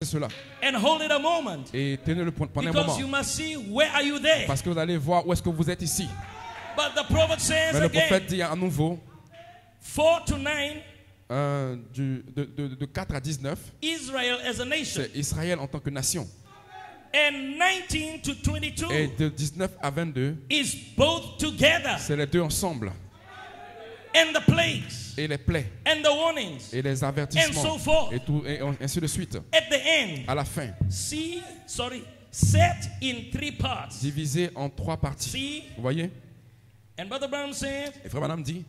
cela. And hold it a moment. Et tenez-le pendant un Because moment. you must see where are you there. Parce que vous allez voir où est-ce que vous êtes ici. But the prophet says Mais le prophète again, dit à nouveau, 4 to 9, de 4 à 19, Israel as a nation. c'est Israël en tant que nation. And 19 to 22 Et de 19 à 22, is both together. c'est les deux ensemble. And the plagues. Et les plaies, And the warnings. et les And avertissements, so forth. et, tout, et ainsi de suite. At the end, À la fin, set in 3 parts. divisé en 3 parties. See? Vous voyez? And Brother Branham said, Et Frère Branham dit,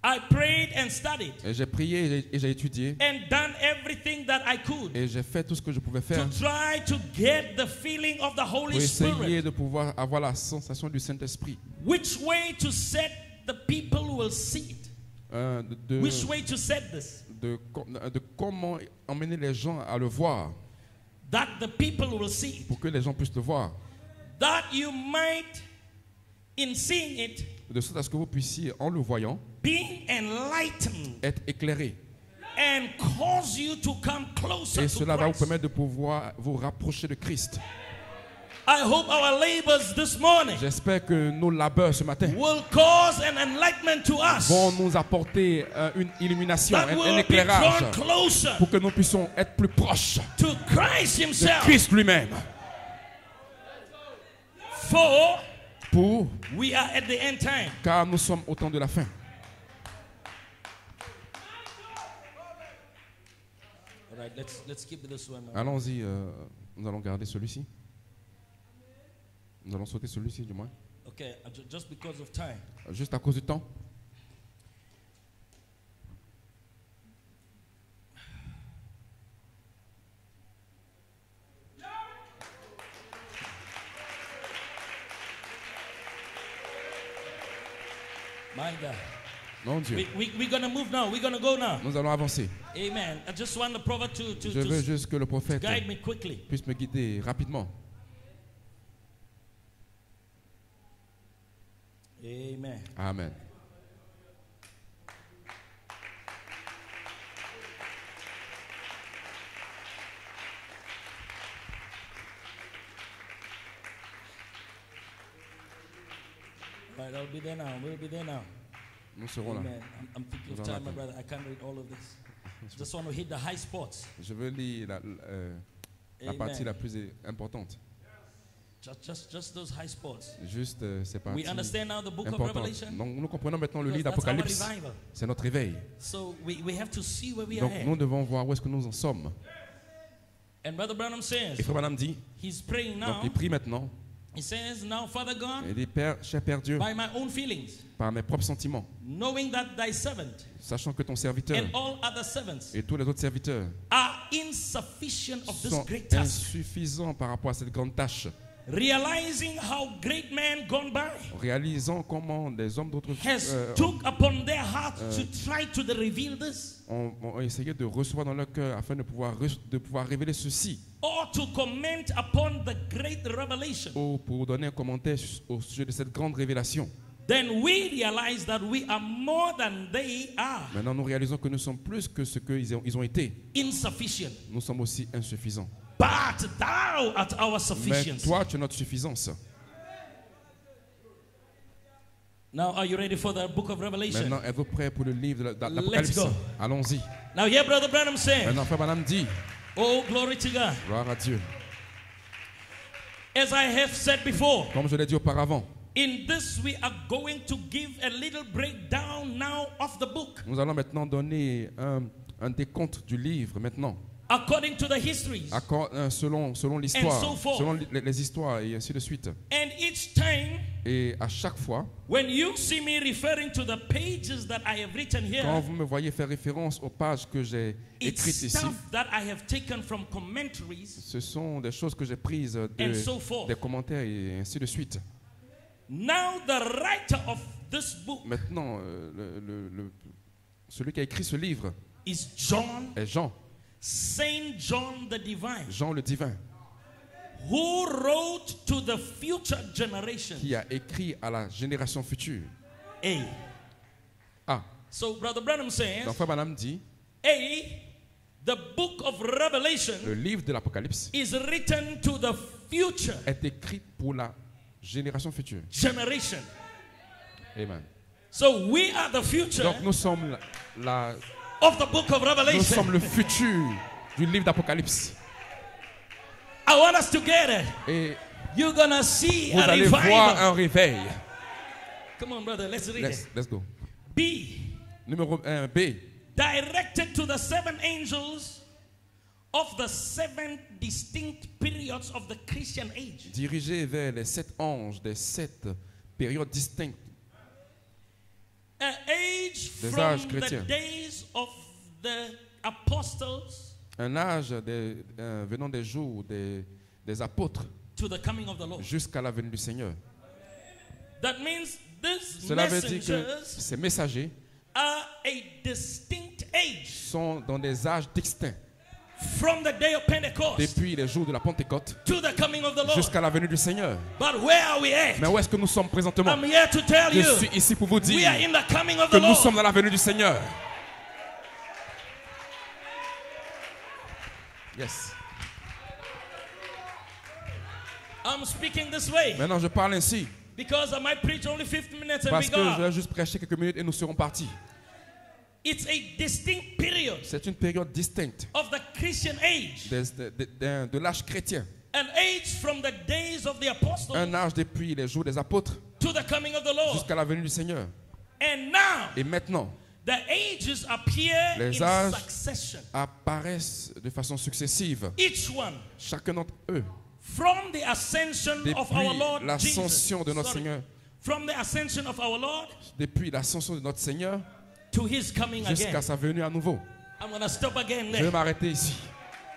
I prayed and studied et j'ai prié et j'ai étudié, and done everything that I could et j'ai fait tout ce que je pouvais to faire try to get the feeling of the pour Holy essayer Spirit. de pouvoir avoir la sensation du Saint-Esprit. Which way to set the people who will see it? Which way to set this? de comment emmener les gens à le voir, That the people will see it. pour que les gens puissent le voir. That you might, in seeing it, De sorte à ce que vous puissiez, en le voyant, being enlightened être éclairé. and cause you to come closer Et to cela va vous Christ. permettre de pouvoir vous rapprocher de Christ. I hope our labors this morning J'espère que nos labeurs ce matin will cause an enlightenment to us, vont nous apporter une illumination, that un will be éclairage, drawn closer pour que nous puissions être plus proches to Christ de himself. Christ lui-même. For Pour, we are at the end time. car nous sommes au temps de la fin. All right, let's keep this one. Allons-y, nous allons garder celui-ci. Nous allons sauter celui-ci du moins. Okay, just because of time. Juste à cause du temps. My God. Mon Dieu. We're going to move now. We're going to go now. Nous allons avancer. Amen. I just want the prophet Je veux juste que le to prophète guide me quickly. puisse me guider rapidement. Amen. Amen. All right, I'll be there now. We'll be there now. Nous serons là. Amen. I'm thinking of Nous time, allons my brother. I can't read all of this. Just want to hit the high spots. Je veux lire la partie la plus importante. Just those high spots. Juste ces parties We understand now the book of importantes. Revelation. Donc nous comprenons maintenant le Because livre that's our d'Apocalypse. revival. C'est notre réveil. So we have to see where we Donc are nous at. devons voir où est-ce que nous en sommes. And Brother Branham Et says, Frère Branham dit, he's praying donc now. il prie maintenant. He says, now, Father God, Il dit, Père, cher Père Dieu, by my own feelings, par mes propres sentiments, knowing that thy servant sachant que ton serviteur and all other servants et tous les autres serviteurs are insufficient of this sont great task, insuffisants par rapport à cette grande tâche, realizing how great men gone by réalisant comment des hommes d'autres has took upon their hearts to try to reveal this, ont essayé de recevoir dans leur cœur afin de pouvoir révéler ceci, or to comment upon the great revelation, ou pour donner un commentaire au sujet de cette grande révélation. then we realize that we are more than they are, Maintenant, nous réalisons que nous sommes plus que ce qu'ils ont été. insufficient. Nous sommes aussi insuffisants. But thou art our Mais sufficiency. toi, tu es notre suffisance. Now, are you ready for the book of Revelation? Maintenant, êtes-vous prêts pour le livre de Let's l'Apocalypse? go. Allons-y. Now, here Brother Branham said, Maintenant, Frère Branham dit, oh, glory to God. gloire à Dieu. As I have said before, Comme je l'ai dit auparavant, in this we are going to give a little breakdown now of the book, nous allons maintenant donner un décompte du livre maintenant, according to the histories. selon l'histoire, And so forth. selon les histoires et ainsi de suite. And each time, Et à chaque fois, when you see me referring to the pages that I have written quand here, vous me voyez faire référence aux pages que j'ai it's écrites ici, stuff that I have taken from commentaries ce sont des choses que j'ai prises and so forth. des commentaires et ainsi de suite. Now, the writer of this book Maintenant, celui qui a écrit ce livre is John, est Jean, Saint John the Divine, Jean le Divin, who wrote to the future generation. qui a écrit à la génération future. A. Ah, So Brother Branham says, donc Frère Branham dit, A The book of Revelation le livre de l'Apocalypse is written to the future est écrit pour la génération future. generation. Amen. So we are the future Donc nous sommes of the book of nous Revelation. sommes le futur du livre d'Apocalypse. I want us to get it. Et You're gonna see vous a allez voir revival. un réveil. Come on, brother, let's read it. Let's go. B. Numéro 1, B. Directed to the seven angels of the seven distinct periods of the Christian age. Dirigé vers les 7 anges des 7 périodes distinctes. An age Des from âges the chrétiens. days of the apostles Un âge venant des jours des apôtres to the coming of the Lord. jusqu'à la venue du Seigneur. That means these Cela veut dire que messengers ces messagers are a distinct age sont dans des âges distincts from the day of Pentecost depuis les jours de la Pentecôte to the coming of the Lord. jusqu'à la venue du Seigneur. But where are we at? Mais où est-ce que nous sommes présentement? I'm here to tell Je you, suis ici pour vous we dire are in the coming of que the nous sommes Lord. dans la venue du Seigneur. Yes. I'm speaking this way Maintenant, je parle ainsi because I might preach only 15 minutes and parce be que je gone. vais juste prêcher quelques minutes et nous serons partis. It's a distinct period C'est une période distincte of the Christian age. de l'âge chrétien. An age from the days of the apostles Un âge depuis les jours des apôtres to the coming of the Lord. jusqu'à la venue du Seigneur. And now, Et maintenant, the ages appear les in âges succession. apparaissent de façon successive. Each one Chacun d'entre eux, from the ascension of our depuis Lord l'ascension Jesus. de notre Sorry. Seigneur, From the ascension of our Lord depuis l'ascension de notre Seigneur to his coming jusqu'à again. sa venue à nouveau. I'm going to stop again Je vais there. m'arrêter ici.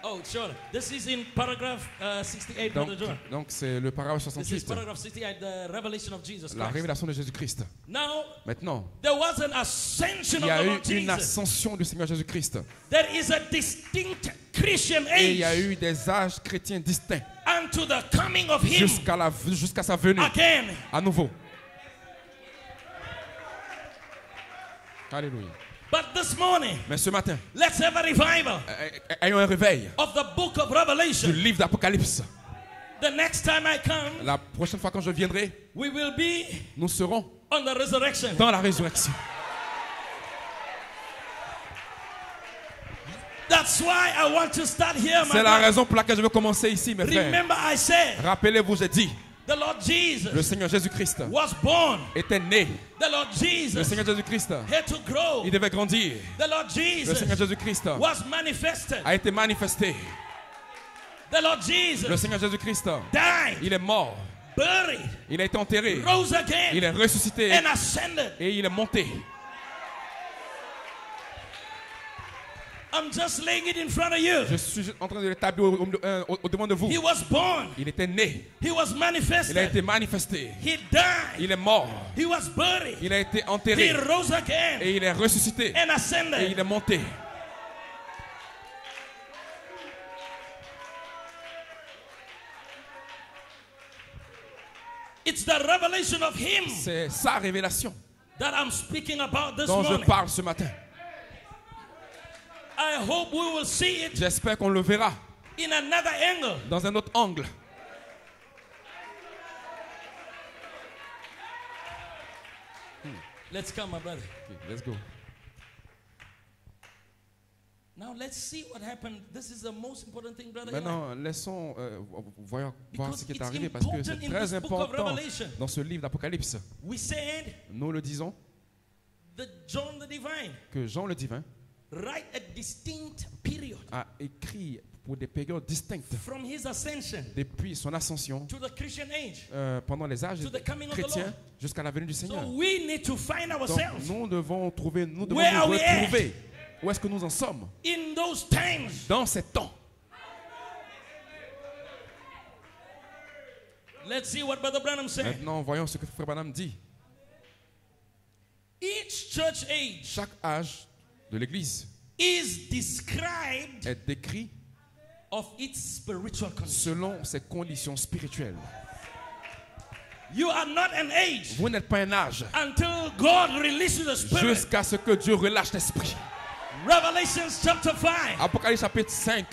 Oh, sure. This is in paragraph 68, Donc, Brother John. donc c'est le paragraphe This is 68, paragraph 68, the revelation of Jesus la Christ. révélation de Jésus-Christ. Now, Maintenant, there was an ascension il y of a the eu Lord une Jesus. ascension du Seigneur Jésus-Christ. There is a distinct Christian Et il y a age eu des âges chrétiens distincts unto the coming of him jusqu'à sa venue again. à nouveau. Alléluia. But this morning, Mais ce matin, let's have a revival ayons un réveil of the book of du Revelation. livre d'Apocalypse. The next time I come, La prochaine fois quand je viendrai, we will be nous serons on the resurrection. dans la résurrection. That's why I want to start here, my C'est la brother. raison pour laquelle je veux commencer ici, mes frères. Remember I said, Rappelez-vous, j'ai dit, the Lord le Jesus Seigneur Jésus-Christ was born. était né. The Lord Le Jesus Seigneur Jésus-Christ, had to grow. il devait grandir. The Lord Le Seigneur Jesus Jésus-Christ was manifested. a été manifesté. The Lord Le Jesus Seigneur Jésus-Christ, died, il est mort. buried, Il a été enterré. rose Il again, est ressuscité and ascended. et il est monté. I'm just laying it in front of you. Je suis en train de l'établir au devant de vous. He was born. Il était né. He was Il a manifested. été manifesté. He died. Il est mort. He was buried. Il a été He enterré. rose again Et il est ressuscité. and Et ascended. il est monté. It's the revelation of him C'est sa révélation that I'm speaking about this dont je morning. parle ce matin. I hope we will see it J'espère qu'on le verra in another angle. dans un autre angle. Let's come, my brother. Okay, let's go. Now let's see what happened. This is the most important thing, brother. Eli. Maintenant, laissons voir Because ce qui est it's arrivé parce que important c'est in très this book of important Revelation. dans ce livre d'Apocalypse. We said Nous le disons that John the Divine que Jean le Divin write a distinct period a écrit pour des périodes distinctes from his ascension depuis son ascension to the Christian age. pendant les âges To the coming of the chrétiens Lord. jusqu'à la venue du Seigneur. So we need to find Donc, ourselves nous devons nous Where are we retrouver où est-ce que nous en sommes in those times. dans ces temps. Let's see what Brother Branham said. Maintenant, voyons ce que Frère Branham dit. Each church age Chaque âge de l'Église is described est décrit of its spiritual condition. selon ses conditions spirituelles. You are not an age Vous n'êtes pas un âge until God releases the Spirit. jusqu'à ce que Dieu relâche l'esprit. Revelation chapter 5. Apocalypse chapitre 5.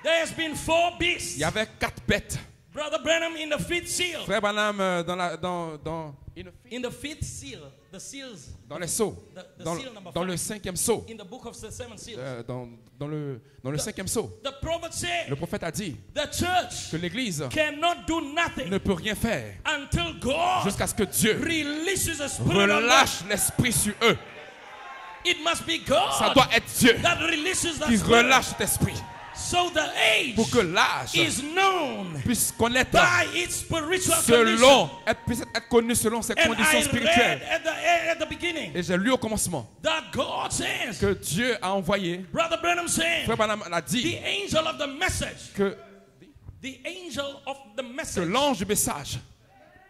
There has been 4 beasts. Il y avait 4 bêtes. Brother Branham in the 5th seal. Frère Branham In the 5th seal, the seals. dans les sceaux. The Dans, seal number dans le 5. 5e sceau. In the book of the 7 seals. Dans le 5e sceau. The prophet said, Le prophète a dit the church que l'Église cannot do nothing ne peut rien faire until God jusqu'à ce que Dieu releases a spirit on them. relâche l'esprit sur eux. It must be God Ça doit être Dieu that releases that qui spirit. relâche cet esprit So the age pour que l'âge is known puisse connaître by its spiritual condition. selon, puisse être connu selon ses And conditions I read spirituelles. at the beginning Et j'ai lu au commencement that God says, que Dieu a envoyé, Brother Branham said, Frère Branham l'a the dit, angel of the message, que l'ange du message,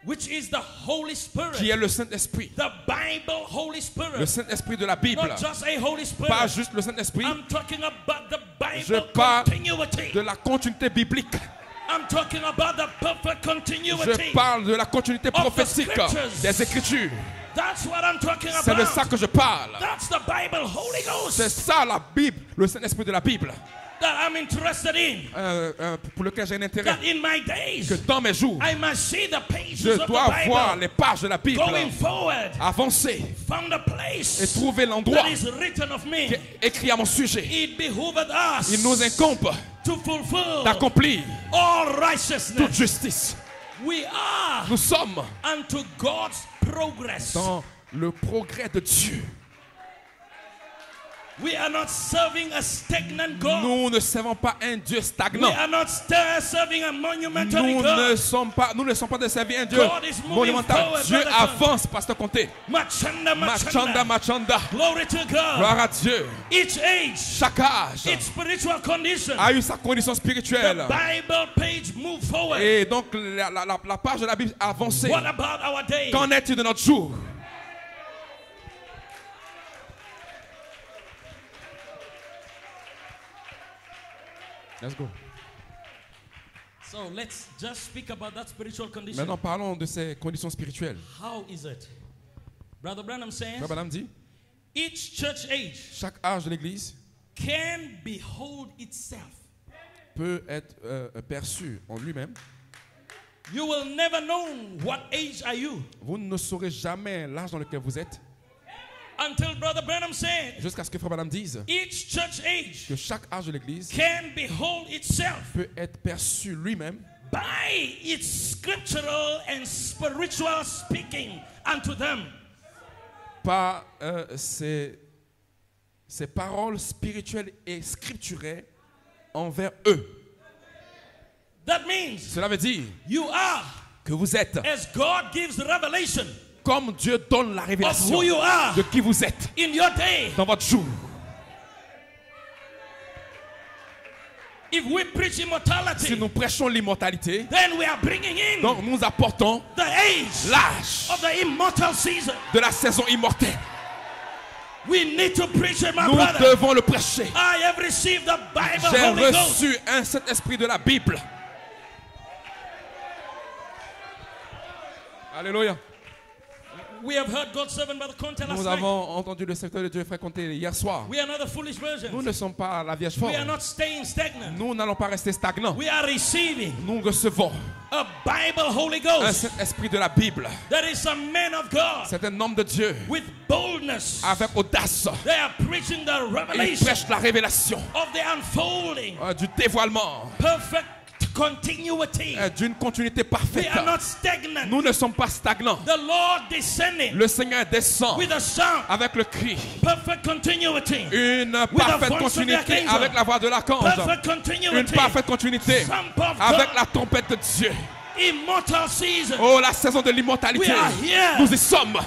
which is the Holy Spirit, qui est le Saint-Esprit, the Bible Holy le Spirit, Saint-Esprit de la Bible, not just a Holy Spirit. pas juste le Saint-Esprit, I'm talking about the je Bible parle continuity. de la continuité biblique, I'm talking about the perfect continuity. je parle de la continuité prophétique scriptures. des Écritures. That's what I'm talking C'est de about. ça que je parle. That's the Bible Holy C'est Ghost ça la Bible, le Saint-Esprit de la Bible, that I'm interested in. pour lequel j'ai un intérêt. That in my days, Que dans mes jours, I must see the pages je of the dois voir Bible les pages de la Bible going forward avancer from the place et trouver l'endroit that is written of me. qui est écrit à mon sujet. It behooved us Il nous incombe to fulfill d'accomplir all toute righteousness. justice. We are Nous sommes unto God's progress. dans le progrès de Dieu. We are not serving a stagnant God. Nous ne servons pas un Dieu We stagnant. are not serving a monumental Nous God. ne sommes pas de servir un Dieu God is moving monumental. forward, Dieu brother. avance, Pasteur Comté. Machanda, Machanda, machanda. machanda. Glory to God. Gloire à Dieu. Each age, Chaque âge its spiritual condition. a eu sa condition The spirituelle. Bible page move forward. Et donc la page de la Bible a avancé. What about our day? Qu'en est-il de notre jour? Let's go. So let's just speak about that spiritual condition. Maintenant, parlons de ces conditions spirituelles. How is it? Brother Branham says, Frère Branham dit, each church age chaque âge de l'Église can behold itself. peut être perçu en lui-même. You will never know what age are you Vous ne saurez jamais l'âge dans lequel vous êtes until Brother Branham said, jusqu'à ce que Frère Branham dise each church age que chaque âge de l'Église can behold itself peut être perçu lui-même by its scriptural and spiritual speaking unto them. par ses paroles spirituelles et scripturaires envers eux. That means Cela veut dire you are, que vous êtes, as God gives revelation comme Dieu donne la of révélation who you are de qui vous êtes in your day. dans votre jour. If we preach Si immortality, nous prêchons l'immortalité, then we are bringing in donc nous apportons the age l'âge of the immortal season. de la saison immortelle. We need to preach it, my Nous brother. devons le prêcher. I have received the Bible J'ai Holy Ghost. reçu un Saint-Esprit de la Bible. Alléluia. We have heard God's servant Brother Conte last Nous night. avons entendu le secteur de Dieu fréquenter hier soir. We are not the foolish Nous versions. ne sommes pas la Vierge We are forte. not staying stagnant. Nous n'allons pas rester stagnants. We are receiving Nous recevons a Bible Holy un Ghost. Saint-Esprit de la Bible. There is a man of God C'est un homme de Dieu with boldness. avec audace. They are preaching the Il revelation prêche la révélation of the unfolding, du dévoilement, perfect continuity. d'une continuité We parfaite. are not stagnant. Nous ne sommes pas stagnants. The Lord descending Le Seigneur descend with a sound, avec le cri. perfect continuity, Une the parfaite voice of the continuité archangel. avec la voix de l'archange. perfect Une continuity, parfaite continuité Trump of avec God, la trompette de Dieu. immortal season. Oh, la saison de l'immortalité. We are here. Nous y sommes.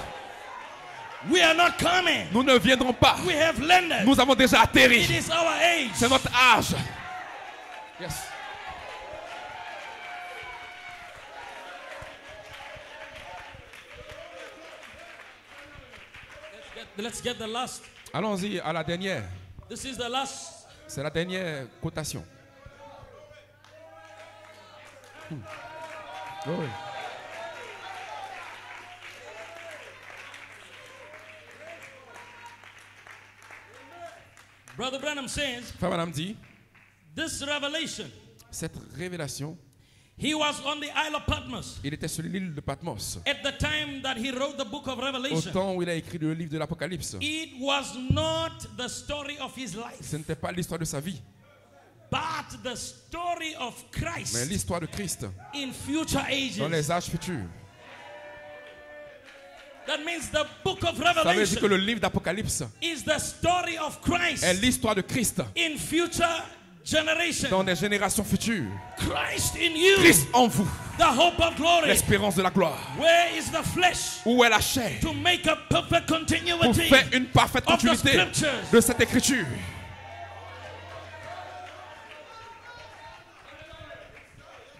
We are not coming. Nous ne viendrons pas. We have landed. Nous avons déjà It atterri. is our age. C'est notre âge. Yes. Let's get the last. Allons-y à la dernière. This is the last. C'est la dernière cotation. Oui. Brother Branham says, Frère Branham dit, this revelation, cette révélation, he was on the Isle of Patmos il était sur l'île de Patmos. at the time that he wrote the book of Au Revelation. temps où il a écrit le livre de l'Apocalypse. It was not the story of his life, Ce n'était pas l'histoire de sa vie, but the story of mais Christ l'histoire de Christ in future dans ages. les âges futurs. That means the book of Ça veut dire que Revelation le livre d'Apocalypse is the story of Christ est l'histoire de Christ in future generations. dans des générations futures. Christ in you, Christ en vous, the hope of glory. l'espérance de la gloire. Where is the flesh Où est la chair to make a perfect pour continuity faire une parfaite of the continuité scriptures? de cette écriture?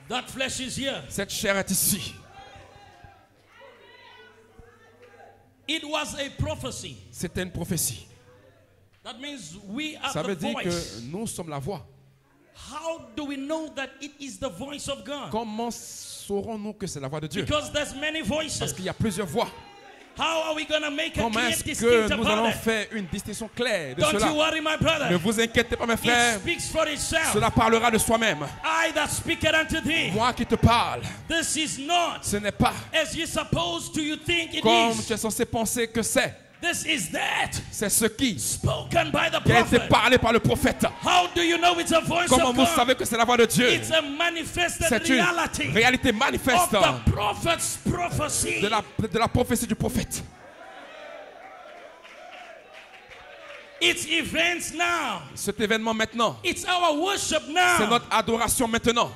That flesh is here. Cette chair est ici. It was a prophecy. C'était une prophétie. That means we are Ça veut the dire voice. que nous sommes la voix. How do we know that it is the voice of God? Comment saurons-nous que c'est la voix de Dieu? Because there's many Parce voices. qu'il y a plusieurs voix. How are we going to make a Comment clear est-ce que distinct nous about allons it? faire une distinction claire de Don't you cela? worry, my Ne brother. vous inquiétez pas, mes It frères. speaks for itself. Cela parlera de soi-même. I that speaketh unto thee. Moi qui te parle, This is not ce n'est pas as you suppose to you think it comme is. tu es censé penser que c'est. This is that C'est ce qui spoken by the a été prophet. parlé par le prophète. How do you know it's a voice Comment of vous God? savez que c'est la voix de Dieu? It's a manifested C'est une reality réalité of manifeste the prophet's prophecy. de la prophétie du prophète. It's events now. Cet événement maintenant, It's our worship c'est now. notre adoration maintenant.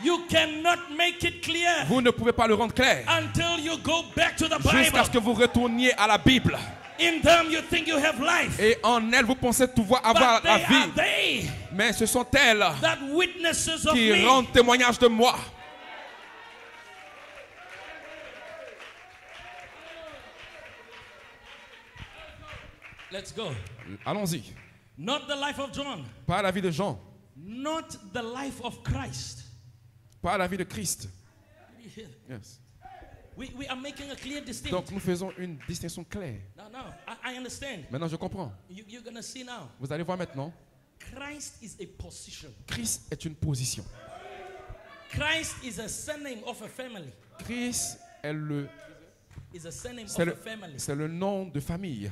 You cannot make it clear Vous ne pouvez pas le rendre clair until you go back to the jusqu'à ce Bible. que vous retourniez à la Bible. In them you think you have life. Et en elle, vous pensez pouvoir avoir But la they are vie. they Mais ce sont elles that witnesses of qui me. rendent témoignage de moi. Let's go. Allons-y. Not the life of John. Pas la vie de Jean, Not the life of Christ. pas la vie de Christ. Yes. We are making a clear distinction. Donc nous faisons une distinction claire. No, I understand. Maintenant je comprends. You're going to see now. Vous allez voir maintenant. Christ is a position. Christ est une position. Christ is a surname of a family. Christ est Is a surname of c'est a family. c'est le nom de famille.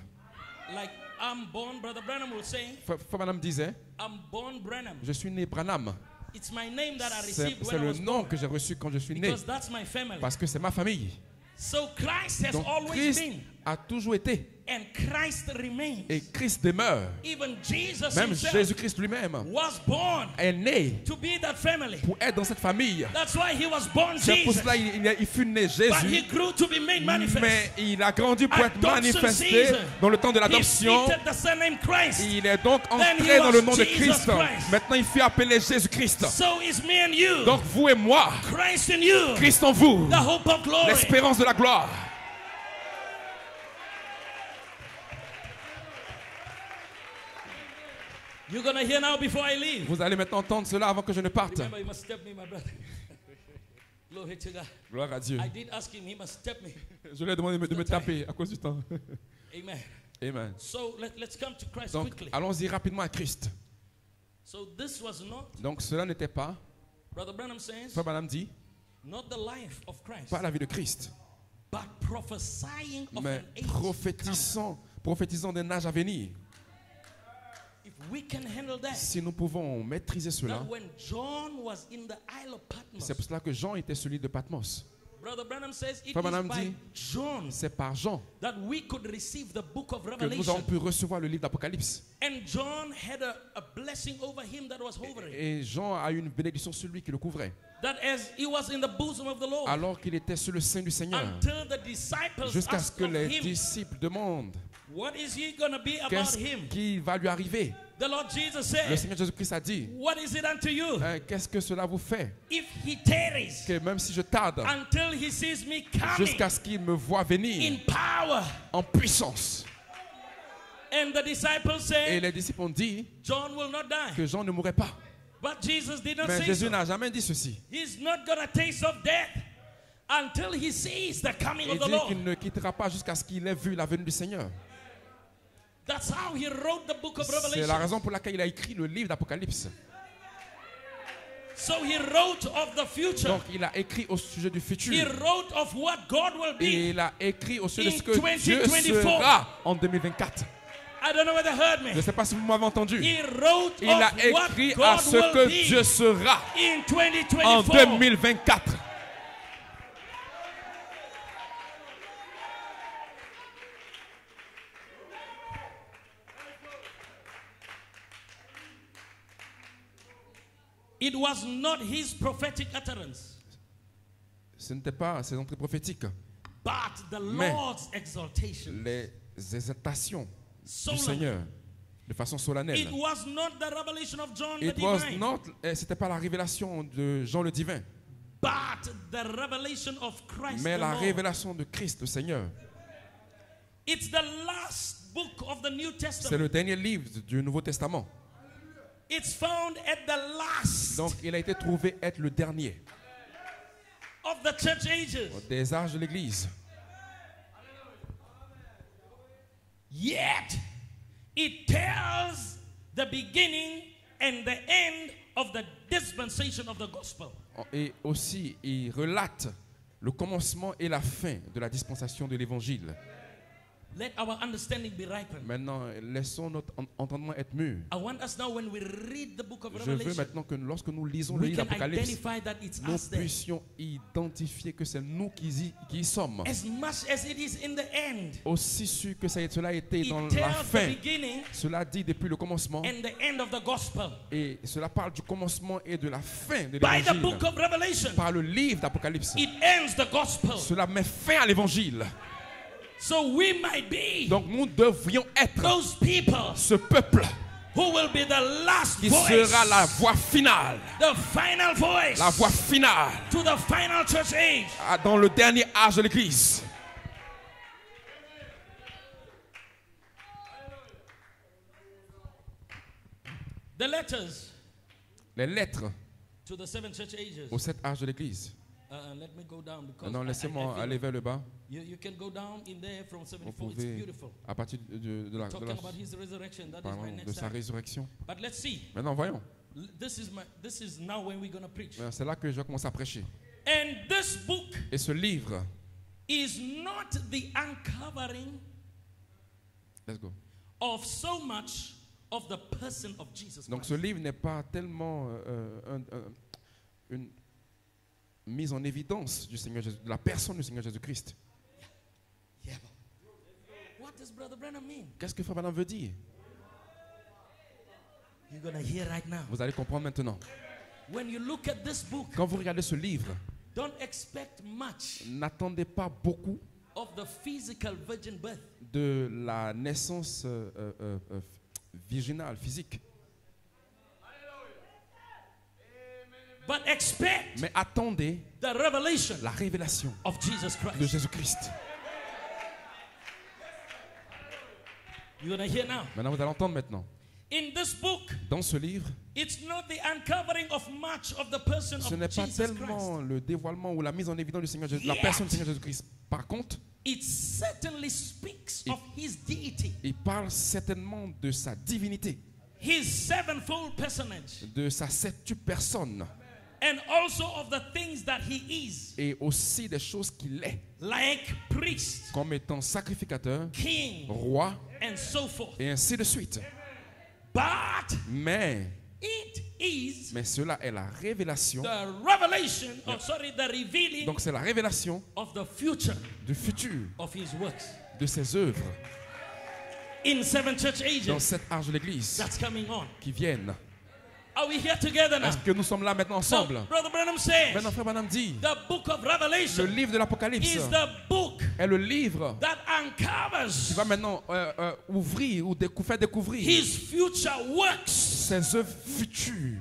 Like I'm born, Brother Branham will say, Frère Branham disait, I'm born Branham. je suis né Branham. It's my name that I C'est received c'est when I le was nom born. que j'ai reçu quand je suis né. Because that's my family. Parce que c'est ma famille. So Christ has Donc always Christ been, a toujours été. and Christ remains. Et Christ demeure. Even Jesus Même himself Jésus-Christ lui-même was born est né to be that family. pour être dans cette famille. That's why he was born C'est pour Jesus. cela qu'il fut né But he Jésus. grew to be made manifest. Mais il a grandi pour être Adoption manifesté season. dans le temps de He l'adoption. seated the surname Christ. Il est donc Then entré he dans was le nom de Jesus Christ. Christ. Maintenant, il fut appelé Jésus-Christ. So is me and you. Donc, vous et moi, Christ in you. Christ en vous, The hope of glory. l'espérance de la gloire. You're going to hear now before I leave. Vous allez maintenant entendre cela avant que je ne parte. Remember, you must step me, my brother. Glory to God. Gloire à Dieu. I did ask him, he must step me. Je lui ai demandé de me taper à cause du temps. Amen. Amen. So let's come to Christ Donc, quickly. allons-y rapidement à Christ. So this was not, Donc, cela n'était pas, Brother Branham says, Frère Branham dit, not the life of Christ, pas la vie de Christ, but prophesying of mais an age to come. prophétisant d'un âge à venir. If we can handle that, Si nous pouvons maîtriser cela, that when John was in the Isle of Patmos, c'est pour cela que Jean était celui de Patmos. Brother Branham says it Frère is Branham by dit, John C'est par Jean that we could receive the book of que nous Revelation. avons pu recevoir le livre d'Apocalypse. And John had a blessing over him that was hovering. Et Jean a eu une bénédiction sur lui qui le couvrait. That as he was in the bosom of the Lord, Alors qu'il était sur le sein du Seigneur. until the disciples Jusqu'à ce asked que of les him, disciples demandent what is he going to be about qu'est-ce him? qui va lui arriver. The Lord Jesus Le said, Seigneur Jésus-Christ a dit, what is it unto you? qu'est-ce que cela vous fait? If he tarries Que même si je tarde, until he sees me coming jusqu'à ce qu'il me voit venir in power. en puissance. And the disciples Et said, les disciples ont dit John will not die. que Jean ne mourrait pas. But Jesus did not Mais say Jésus so. n'a jamais dit ceci. He's not going to taste of death until he sees the coming Il of the dit Lord. qu'il ne quittera pas jusqu'à ce qu'il ait vu la venue du Seigneur. That's how he wrote the book of C'est la Revelation. raison pour laquelle il a écrit le livre d'Apocalypse. So he wrote of the future. Donc il a écrit au sujet du He futur. wrote of what God will Et be. il a écrit au sujet de In ce que Dieu 2024. sera en 2024. I don't know whether you heard Je ne me. sais pas si vous m'avez entendu. He wrote Il a of what écrit à God ce will que be Dieu sera in en 2024. 2024. It was not his prophetic utterance, Ce n'était pas ses entrées prophétiques, but the Mais Lord's exaltation. les exaltations Solemn. du Seigneur de façon solennelle. It was not the revelation of John the It was divine, not, c'était pas la révélation de Jean le divin, but the revelation of Christ mais the la Lord. révélation de Christ le Seigneur. It's the last book of the New C'est Testament. le dernier livre du Nouveau Testament. It's found at the last Donc il a été trouvé être le dernier of the church ages. des âges de l'Église. Yet, it tells the beginning and the end of the dispensation of the gospel. Et aussi, il relate le commencement et la fin de la dispensation de l'Évangile. Let our understanding be ripened. Maintenant, laissons notre entendement être mûr. I want us now, when we read the book of Je veux Revelation, maintenant que lorsque nous lisons le we livre can d'Apocalypse, identify that it's nous us there. puissions identifier que c'est nous qui y sommes. As much as it is in the end, Aussi sûr que cela a été dans it la tells the fin, beginning cela dit depuis le commencement, and the end of the gospel. et cela parle du commencement et de la fin de By the l'Évangile. book of Revelation, Par le livre d'Apocalypse, it ends the gospel. cela met fin à l'Évangile. So we might be Donc nous devrions être those people ce peuple who will be the last qui voice, sera la voix finale, the final voice la voix finale to the final church age. dans le dernier âge de l'Église. The letters Les lettres to the seven church ages. aux 7 âges de l'Église. Let me go down because Maintenant, laissez-moi feel aller vers le bas. you can go down in there from Vous 74. It's pouvez, beautiful. à partir de Talking about his resurrection. That is pardon, my de next sa time. résurrection. But let's see. Maintenant, voyons. This is now when we're going to preach. C'est là que je vais commencer à prêcher. And this book Et ce livre, is not the uncovering let's go. of so much of the person of Jesus Donc Christ. ce livre n'est pas tellement une mise en évidence du Seigneur Jésus, de la personne du Seigneur Jésus-Christ. Yeah. What does Brother Branham mean? Qu'est-ce que Frère Branham veut dire? You're going to hear right now. Vous allez comprendre maintenant. When you look at this book, Quand vous regardez ce livre, don't expect much n'attendez pas beaucoup of the physical virgin birth. de la naissance virginale, physique. But expect Mais attendez the revelation la révélation of Jesus de Christ. Jésus-Christ. You're going to hear now. Maintenant, vous allez entendre maintenant. In this book, Dans ce livre, it's not the uncovering of much of the person ce of n'est pas Jesus tellement Christ. le dévoilement ou la mise en évidence du Seigneur Jésus, la Yet. personne du Seigneur Jésus-Christ. Par contre, It certainly speaks It- of his deity, il parle certainement de sa divinité, his sevenfold personage, de sa septuple personne, and also of the things that he is, et aussi des choses qu'il est, like priest, comme étant sacrificateur, king, roi, and so forth. et ainsi de suite. But Mais cela est la révélation. the revelation, the revealing Donc c'est la révélation of the future du futur, of his works de ses œuvres, in seven church dans ages cette âge de l'Église that's coming on. qui viennent. Are we here together now? Est-ce que nous sommes là maintenant So, ensemble? Brother Branham says Maintenant, Frère Branham dit, the book of le Revelation livre de l'Apocalypse is the book est le livre that qui uncovers va maintenant ouvrir ou faire découvrir his future works. ses œuvres futures.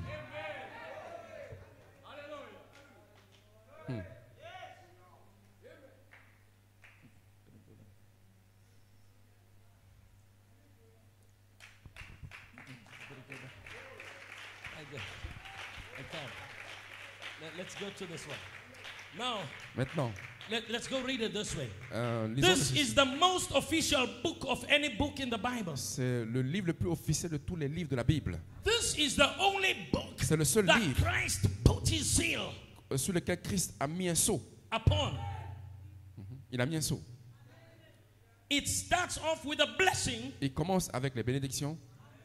Let's go to this one. Now, Maintenant, Let's go read it this way. Lisons This ceci. is the most official book of any book in the Bible. C'est le livre le plus officiel de tous les livres de la Bible. This is the only book C'est le seul that livre Christ put his seal sur lequel Christ a mis un sceau. upon. Il a mis un sceau. It starts off with a blessing, Il commence avec les bénédictions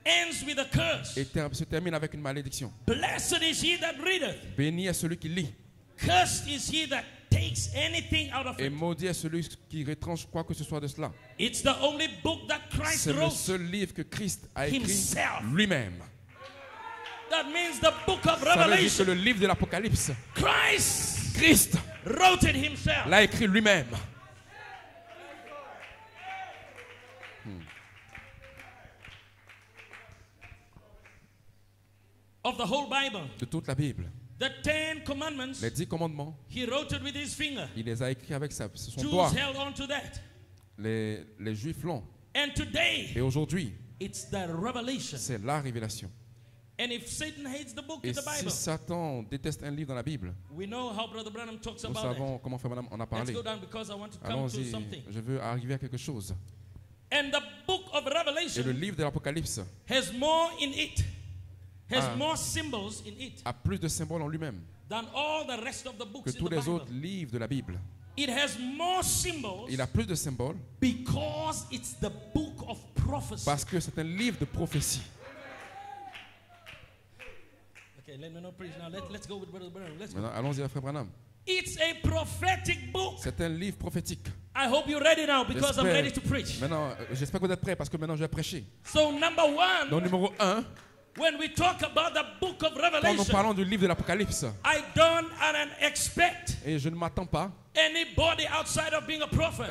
ends with a curse. et se termine avec une malédiction. Blessed is he that readeth. Béni est celui qui lit Cursed is he that takes anything out of et it. maudit est celui qui retranche quoi que ce soit de cela. It's the only book that Christ C'est le wrote. seul livre que Christ a écrit Himself. lui-même. That means the book of Ça veut dire que Revelation, le livre de l'Apocalypse, Christ Christ wrote it himself. l'a écrit lui-même. Of the whole Bible. De toute la Bible. The 10 commandments, Les 10 commandements, he wrote it with his finger. il les a écrits avec son Jews doigt. held on to that. Les Juifs l'ont. And today, Et aujourd'hui, it's the revelation. c'est la révélation. And if Satan hates the book Et in the si Bible, Satan déteste un livre dans la Bible, we know how Brother Branham talks nous about savons comment Frère Branham en a it. Let's parlé. go down because I want to come to Allons-y, something. je veux arriver à quelque chose. And the book of Et le Revelation livre de l'Apocalypse has more in it, has Ah. more symbols in it a plus de symboles en lui-même than all the rest of the que books in tous the les Bible. autres livres de la Bible. It has more symbols Il a plus de symboles because it's the book of prophecy. parce que c'est un livre de prophétie. Okay, let me not preach now. Let's go with Brother Branham. Let's go. Maintenant, allons-y à Frère Branham. It's a prophetic book. C'est un livre prophétique. I hope you're ready now because I'm J'espère- ready to preach. Maintenant, j'espère que vous êtes prêts parce que maintenant je vais prêcher. So number one, Donc numéro 1, when we talk about the book of quand nous Revelation, parlons du livre de l'Apocalypse, I don't expect et je ne m'attends pas anybody outside of being a prophet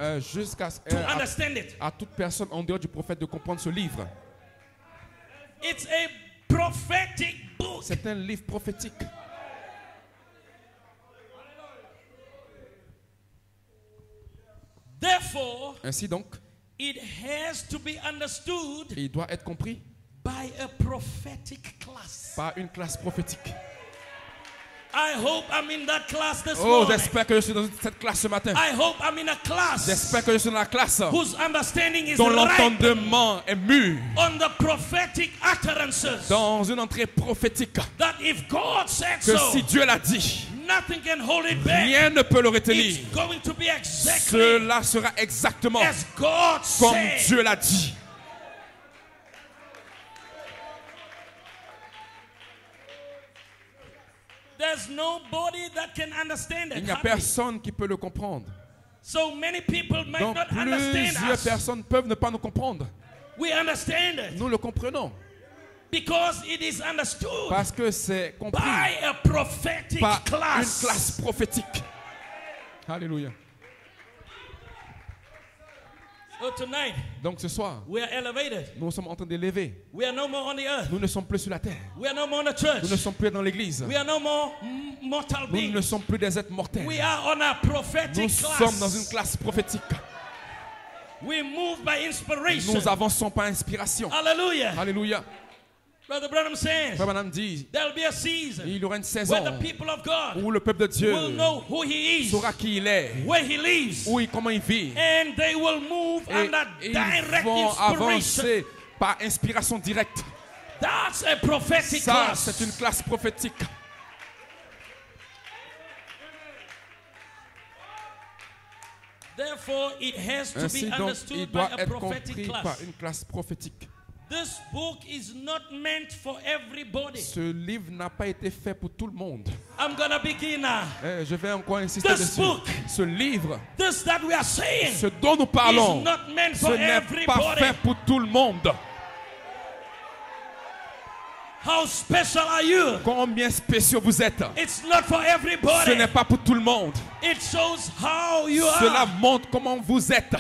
to understand it. à toute personne en dehors du prophète de comprendre ce livre. It's a prophetic book. C'est un livre prophétique. Therefore, Ainsi donc, it has to be understood il doit être compris by a prophetic class. par une classe prophétique. I hope I'm in that class this Oh, morning. j'espère que je suis dans cette classe ce matin. I hope I'm in a class J'espère que je suis dans la classe whose understanding is dont right l'entendement est mûr on the prophetic utterances. dans une entrée prophétique. That if God said Que so, si Dieu l'a dit, nothing can hold it back. rien ne peut le It's retenir. going to be exactly Cela sera exactement as God comme said. Dieu l'a dit. There's nobody that can understand Il it. n'y a personne qui peut le comprendre. So many people might Donc not understand plusieurs us. personnes peuvent ne pas nous comprendre. We understand it Nous le comprenons because it is understood parce que c'est compris by a prophetic par une class. classe prophétique. Alléluia. So tonight Donc ce soir, we are elevated. nous sommes en train d'élever. We are no more on the earth. Nous ne sommes plus sur la terre. We are no more in the church. Nous ne sommes plus dans l'église. We are no more mortal Nous ne beings. sommes plus des êtres mortels. We are on a prophetic Nous class. sommes dans une classe prophétique. We move by inspiration. Nous avançons par inspiration. Hallelujah. Alléluia. Brother Branham says Frère Branham dit, there'll be a season il y aura une where saison the people of God où le peuple de Dieu will know who he is, saura qui il est, where he lives, comment il vit. and they will move Et under ils direct vont inspiration. avancer par inspiration directe. That's a prophetic Ça, class. c'est une classe prophétique. Therefore, it has to Ainsi be donc, il understood by doit a être prophetic compris par class. une classe prophétique. This book is not meant for everybody. Ce livre n'a pas été fait pour tout le monde. I'm gonna begin now. Je vais encore insister This dessus. book, Ce livre, this that we are saying, ce dont nous parlons, is not meant ce for n'est pas everybody. fait pour tout le monde. How special are you? Combien spéciaux vous êtes. It's not for everybody. Ce n'est pas pour tout le monde. It shows how you Cela are. montre comment vous êtes.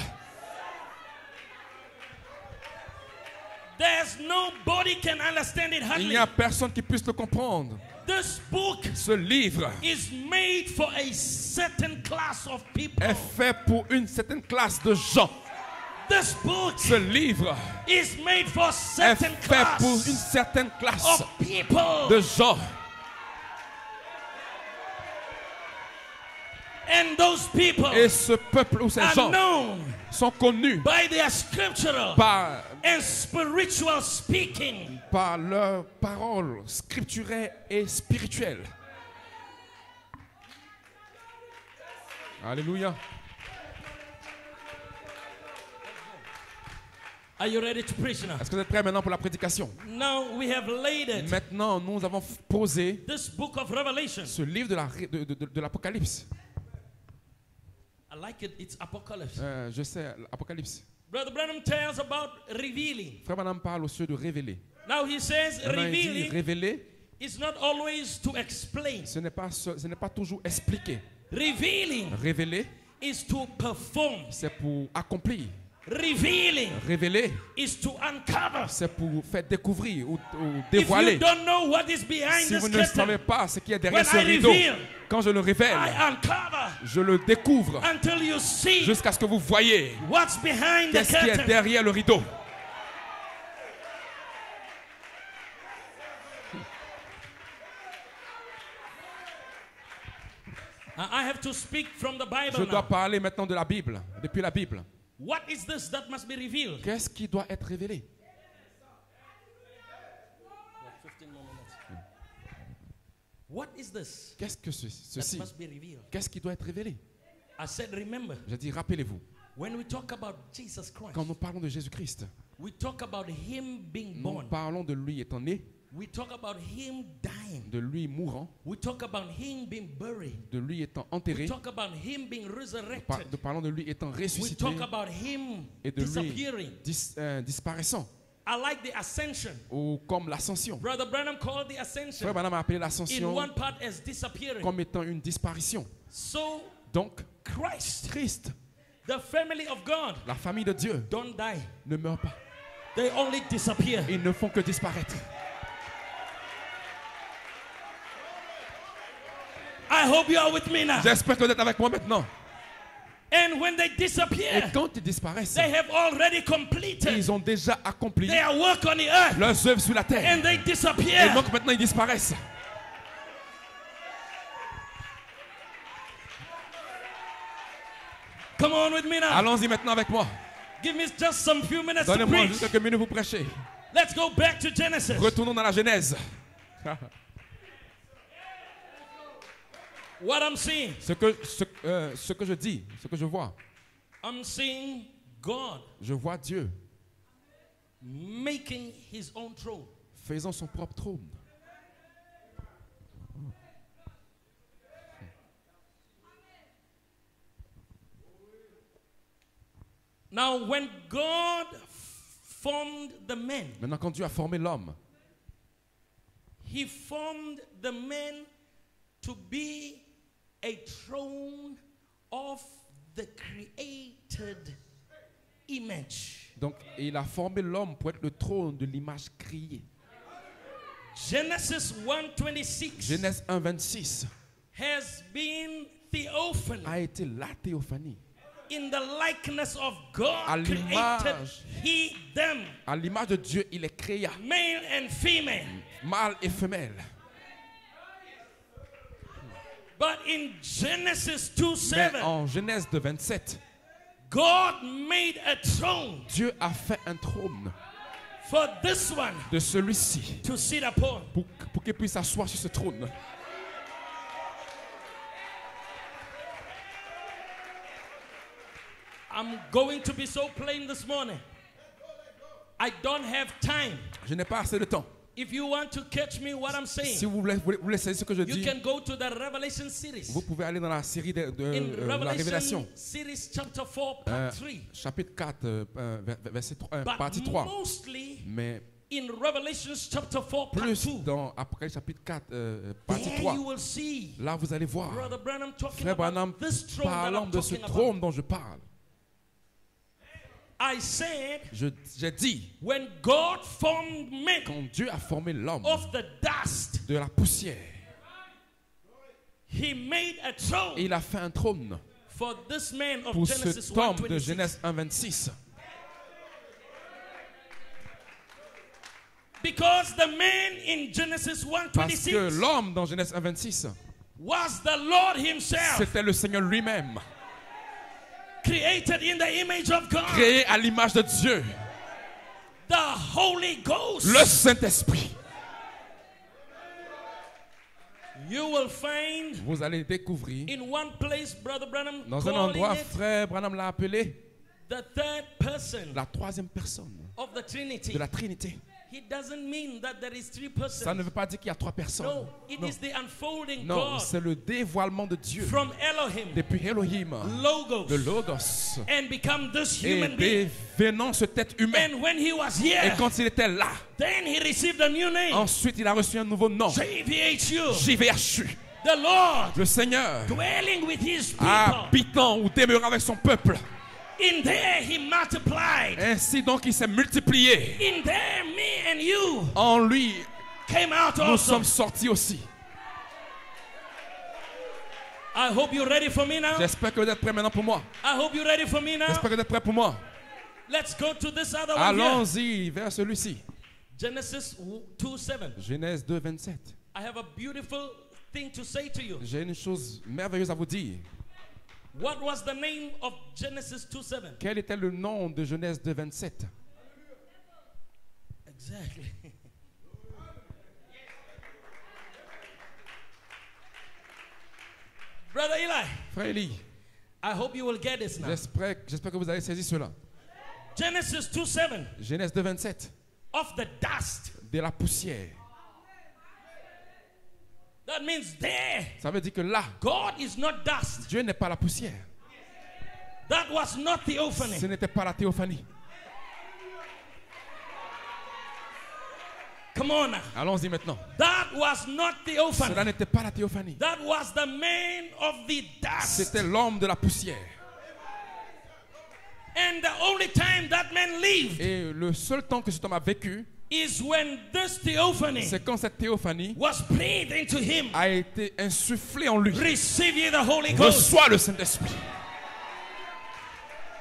There's nobody can understand it Il hardly. n'y a personne qui puisse le comprendre. This book Ce livre is made for a certain class of people. est fait pour une certaine classe de gens. This book Ce livre is made for est certain fait pour une class certaine classe of people. de gens. And those people Et ce peuple ou ces are gens known sont connus by their scriptural par, and spiritual speaking. par leurs paroles scripturales et spirituelles. Alléluia. Are you ready to preach now? Est-ce que vous êtes prêts maintenant pour la prédication? Now we have laid it. Maintenant, nous avons posé This book of Revelation. ce livre de l'Apocalypse. I like it. It's Apocalypse. Je sais, l'Apocalypse. Brother Branham tells about revealing. Frère Branham parle au sujet de révéler. Now he says Maintenant, il dit revealing révéler, is not always to explain. ce n'est pas toujours expliquer. Revealing Révéler, is to perform. c'est pour accomplir. Revealing Révéler, is to uncover. c'est pour faire découvrir ou If dévoiler. you don't know what is behind Si this vous ne savez curtain, pas ce qui est derrière when ce I rideau, reveal, quand je le révèle, I uncover je le découvre until you see jusqu'à ce que vous voyez what's behind the qu'est-ce qui est curtain. derrière le rideau. I have to speak from the Je Bible dois now. parler maintenant de la Bible, depuis la Bible. What is this that must be revealed? Qu'est-ce qui doit être révélé? 15 more minutes. What is this Qu'est-ce que that ceci? must be revealed? Qu'est-ce qui doit être révélé? I said, remember, J'ai dit, rappelez-vous, when we talk about Jesus Christ, quand nous parlons de Jésus-Christ, we talk about him being nous born. parlons de lui étant né, We talk about him dying. de lui mourant, We talk about him being buried. de lui étant We enterré, talk about him being resurrected. de parlant de lui étant We ressuscité talk about him et de lui disappearing. disparaissant, I like the ascension. ou comme l'ascension. Brother Branham called the Frère ascension Branham a appelé in l'ascension one part as disappearing. comme étant une disparition. So Donc, Christ, Christ, the family of God, la famille de Dieu, don't die. ne meurt pas. They only disappear. Ils ne font que disparaître. I hope you are with me now. J'espère que vous êtes avec moi maintenant. And when they Et disappear, quand ils disparaissent, they have already completed ils ont déjà accompli their work on the earth. leurs œuvres sur la terre. And they Et disappear. donc maintenant ils disparaissent. Come on with me now. Allons-y maintenant avec moi. Give me just some few minutes to Donnez-moi preach. juste quelques minutes pour prêcher. Let's go back to Genesis. Retournons dans la Genèse. What I'm seeing, Ce que je dis, ce que je vois, I'm seeing God je vois Dieu making his own throne. faisant son propre trône. Now, when God formed the man, Maintenant, quand Dieu a formé l'homme, he formed the man to be a throne of the created image. donc il a formé l'homme pour être le trône de l'image créée. Genesis 1:26 Genèse 1:26 has been theophany a été la théophanie. in the likeness of À God created l'image. he them, À l'image de Dieu, il est créé, male and female. mâle et femelle. But in Genesis Mais 2:7, en Genèse 2:27, God made a throne Dieu a fait un trône for this one de celui-ci to sit upon. pour qu'il puisse s'asseoir sur ce trône. I'm going to be so plain this morning. I don't have time. Je n'ai pas assez de temps. If you want to catch me what I'm saying, Si vous voulez saisir ce que je you dis, can go to the Revelation series. vous pouvez aller dans la série de In la Revelation Révélation, series chapter 4 part 3. chapitre 4, verset 3, But partie 3. mostly Mais in Revelation chapter 4 part plus 2. dans Apocalypse chapitre 4, partie There 3. you will see Là, vous allez voir Brother Branham talking Frère Branham about this throne that parlant I'm de ce talking about. trône dont je parle. I said, J'ai dit, when God formed man quand Dieu a formé l'homme of the dust, de la poussière, he made a throne il a fait un trône for this man of pour Genesis cet homme de 1:26. Genèse 1:26. Because the man in Genesis Parce que 1:26 l'homme dans Genèse 1:26 was the Lord himself, C'était le Seigneur lui-même, created in the image of God, créé à l'image de Dieu, the Holy Ghost. le Saint-Esprit. You will find Vous allez découvrir in one place, Brother Branham, dans un calling endroit, it frère Branham l'a appelé the third person la troisième personne of the Trinity. de la Trinité. It doesn't mean that there is three persons. Ça ne veut pas dire qu'il y a trois personnes. No, it Non, is the unfolding non, God c'est le dévoilement de Dieu from Elohim, depuis Elohim, Logos, le Logos, and become this et human being. devenant ce tête humain. And when he was Et here, quand il était là, then he received a new name, ensuite il a reçu un nouveau nom, JVHU, JVHU, the Lord, le Seigneur, dwelling with his people. habitant ou demeurant avec son peuple. In there he multiplied. Ainsi donc il s'est multiplié. In there, me and you En lui, came out nous also. sommes sortis aussi. I hope you're ready for me now. J'espère que vous êtes prêts maintenant pour moi. I hope you're ready for me now. J'espère que vous êtes prêts pour moi. Let's go to this other one here. Allons-y vers celui-ci. Genesis 2:7. Genèse 2, 27. I have a beautiful thing to say to you. J'ai une chose merveilleuse à vous dire. What was the name of Genesis 2:7? Quel était le nom de Genèse 2, 27? Exactly. Brother Eli, Frère Élie, I hope you will get this now. j'espère que vous avez saisi cela. Genesis 2:7. Genèse 2, 27. Of the dust. De la poussière. That means there, Ça veut dire que là, God is not dust. Dieu n'est pas la poussière. That was not theophany. Ce n'était pas la théophanie. Come on now. Allons-y maintenant. That was not theophany. Cela n'était pas la théophanie. That was the man of the dust. C'était l'homme de la poussière. And the only time that man lived Et le seul temps que cet homme a vécu, is when this theophany c'est quand cette théophanie was breathed into him. a été insufflée en lui. Receive ye the Holy Ghost. Reçois le Saint-Esprit.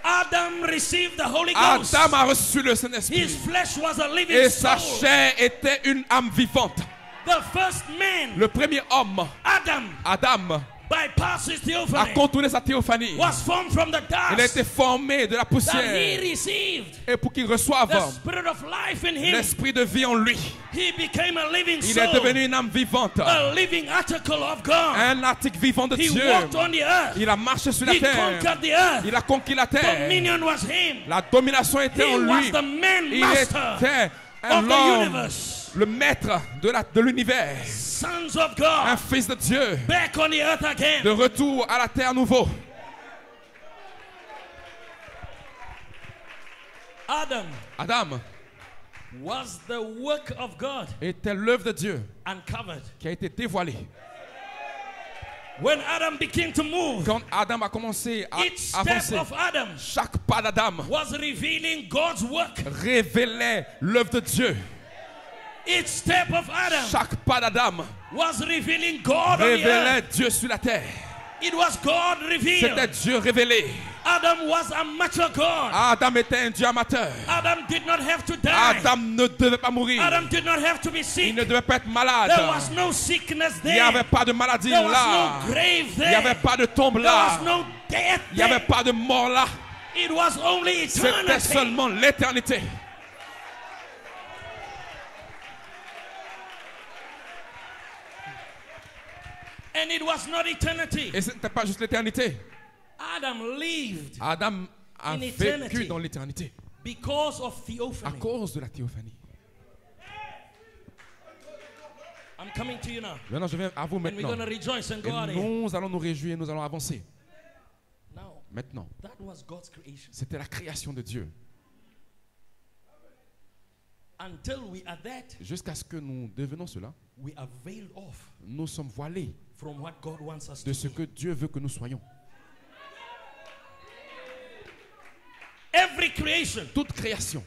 Adam received the Holy Ghost. Adam a reçu le Saint-Esprit. His flesh was a living Et sa soul. chair était une âme vivante. The first man, Le premier homme, Adam, bypasses a theophany, contourné sa théophanie. was formed from the Il a été dust formé de la that he poussière. received. Et pour qu'il reçoive The spirit of life in him. l'esprit de vie en lui, He became a living il est soul, devenu une âme vivante. a living article of God. Un article vivant de He Dieu. walked on the earth. Il a marché sur la He terre. conquered the earth. Il a conquis la terre. Dominion was him. La domination était He en was lui. the man Il master était of un the homme, universe. le maître de l'univers. Sons of Un God, fils de Dieu. back on the earth again. De retour à la terre à nouveau. Adam Was the work of God était l'œuvre de Dieu uncovered. qui a été dévoilée. When Adam began to move, Quand Adam a commencé à each step avancer, of Adam chaque pas d'Adam was revealing God's work. révélait l'œuvre de Dieu. Each step of Adam Chaque pas d'Adam was revealing God on the earth. révélait Dieu sur la terre. It was God C'était revealed. Dieu révélé. Adam was a mature God. Adam était un Dieu amateur. Adam did not have to die. Adam ne devait pas mourir. Adam did not have to be Il sick. ne devait pas être malade. There was no sickness Il n'y avait there. pas de maladie There was là. no grave Il n'y avait there. pas de tombe There là. was no death Il n'y avait there. pas de mort là. It was only C'était eternity. seulement l'éternité. And it was not eternity. Et ce n'était pas juste l'éternité. Adam lived Adam a In vécu eternity. dans l'éternité because of à theophany. cause de la théophanie. I'm coming to you now. Maintenant, je viens à vous And we're maintenant. going to rejoice and go out Et of here. nous allons nous réjouir, nous allons avancer. Now, Maintenant, that was God's creation. c'était la création de Dieu. Until we are that, Jusqu'à ce que nous devenons cela, we are veiled off nous sommes voilés from what God wants us de to ce be. que Dieu veut que nous soyons. Every creation Toute création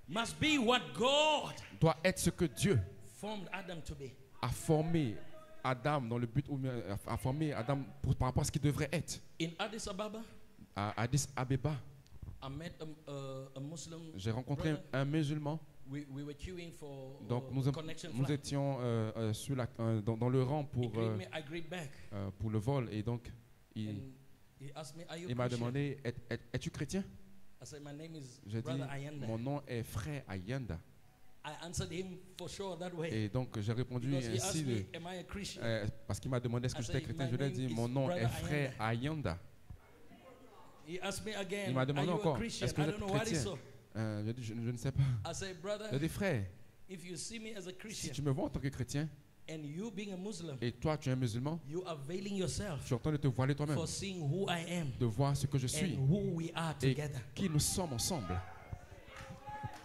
must be what God doit être ce que Dieu formed Adam to be. a formé Adam dans le but, ou bien a formé Adam par rapport à ce qu'il devrait être. In Addis Ababa, À Addis Abeba, I met a Muslim j'ai rencontré brother un musulman we were queuing for Donc connection nous flight. étions dans le rang He pour, greeted me, I greet back. pour le vol. Et donc, il And he asked me, are you il m'a Christian? demandé, es-tu chrétien? I said, my name is J'ai dit, Brother Ayanda. mon nom est Frère Ayanda. I answered him for sure that way. Et donc, j'ai répondu Because he asked ainsi, me, am I a Christian? parce qu'il m'a demandé est-ce que I j'étais say, chrétien. my Je lui ai name dit, is mon nom Brother est Frère Ayanda. He asked me Il again, m'a are demandé you a encore, Christian? est-ce que I vous don't êtes know what he chrétien? saw. J'ai dit, je ne sais pas. I say, brother, J'ai dit, frère, if you see me as a si Christian tu me vois en tant que chrétien, and you being a Muslim, et toi, tu es un musulman, you are veiling yourself tu es en train de te voiler toi-même, for seeing who I am de voir ce que je suis and who we are et together. qui nous sommes ensemble.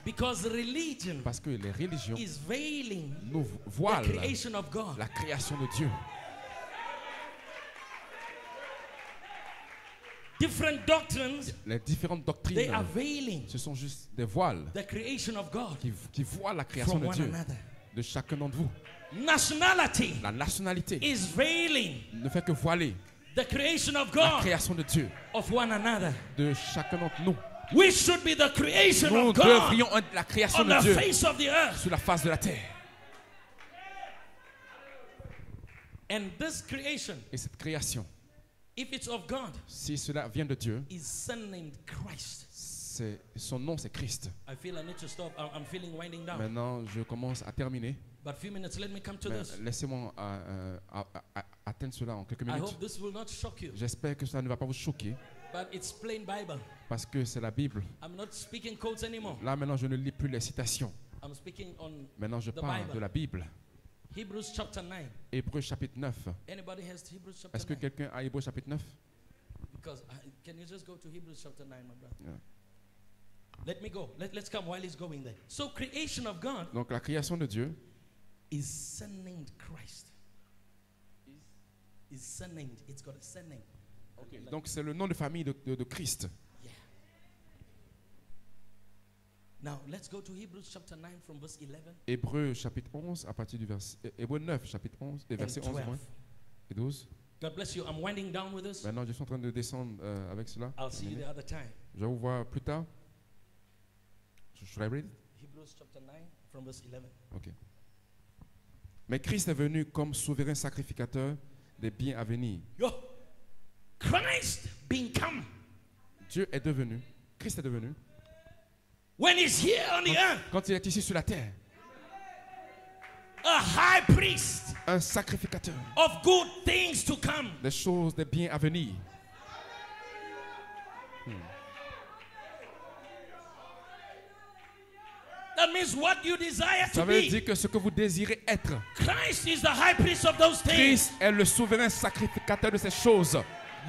Because religion Parce que les religions is veiling nous the voilent creation of God. la création de Dieu. Different doctrines, Les différentes they doctrines, are veiling ce sont juste des voiles the creation of God qui voilent la création from de one Dieu, another. de chacun d'entre vous. Nationality La nationalité is veiling ne fait que voiler the creation of la God création de Dieu, of one another. de chacun d'entre nous. We should be the creation Nous of God devrions être la création on de the Dieu face of the earth. sur la face de la terre. And this creation, Et cette création, if it's of God, si cela vient de Dieu, is son named Christ. son nom c'est Christ. I feel I need to stop. I'm feeling winding down. Maintenant, je commence à terminer. But few minutes, let me come to Mais this. laissez-moi atteindre cela en quelques I minutes. hope this will not shock you. J'espère que ça ne va pas vous choquer But it's plain Bible. parce que c'est la Bible. I'm not speaking quotes anymore. Là maintenant, je ne lis plus les citations. I'm speaking on Maintenant, je The parle Bible. de la Bible. Hebrews chapter 9. Hébreux chapitre 9. Anybody has Hebrews chapter Est-ce que 9? quelqu'un a Hébreux chapitre 9? Because can you just go to Hebrews chapter 9, my brother? Yeah. Let me go. Let's come while he's going there. So creation of God Donc la création de Dieu is son named Christ. Is son named. It's got a son name. Okay. Donc c'est le nom de famille de Christ. Yeah. Now let's go to Hebrews chapter 9 from verse 11 Hébreux chapitre 11 à partir du verset Hébreux 9 chapitre 11 et and verset 11 12. et 12. God bless you. I'm winding down with this. Maintenant, je suis en train de descendre avec cela. I'll see you the other time. Je vais vous voir plus tard. Should I read? Hebrews chapter 9 from verse 11. Ok. Mais Christ est venu comme souverain sacrificateur des biens à venir. Yo, Christ being come Dieu est devenu, Christ est devenu, when he's here on the earth, quand il est ici sur la terre, a high priest un sacrificateur of good things to come. des choses, des biens à venir. That means what you desire Ça to veut be. dire que ce que vous désirez être, Christ is the high priest of those things. Christ est le souverain sacrificateur de ces choses.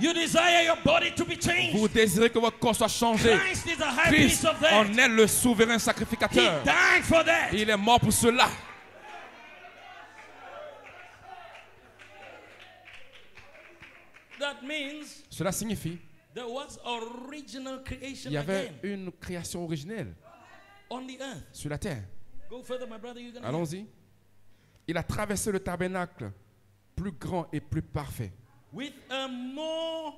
You desire your body to be changed. Vous désirez que votre corps soit changé. Christ is the high Christ priest of that. en est le souverain He sacrificateur. died for that. Il est mort pour cela. That means Cela signifie there was original creation qu'il y avait again une création originelle on the earth. sur la terre. Go further, my brother. You're gonna. Allons-y. Il a traversé le tabernacle plus grand et plus parfait. With a more.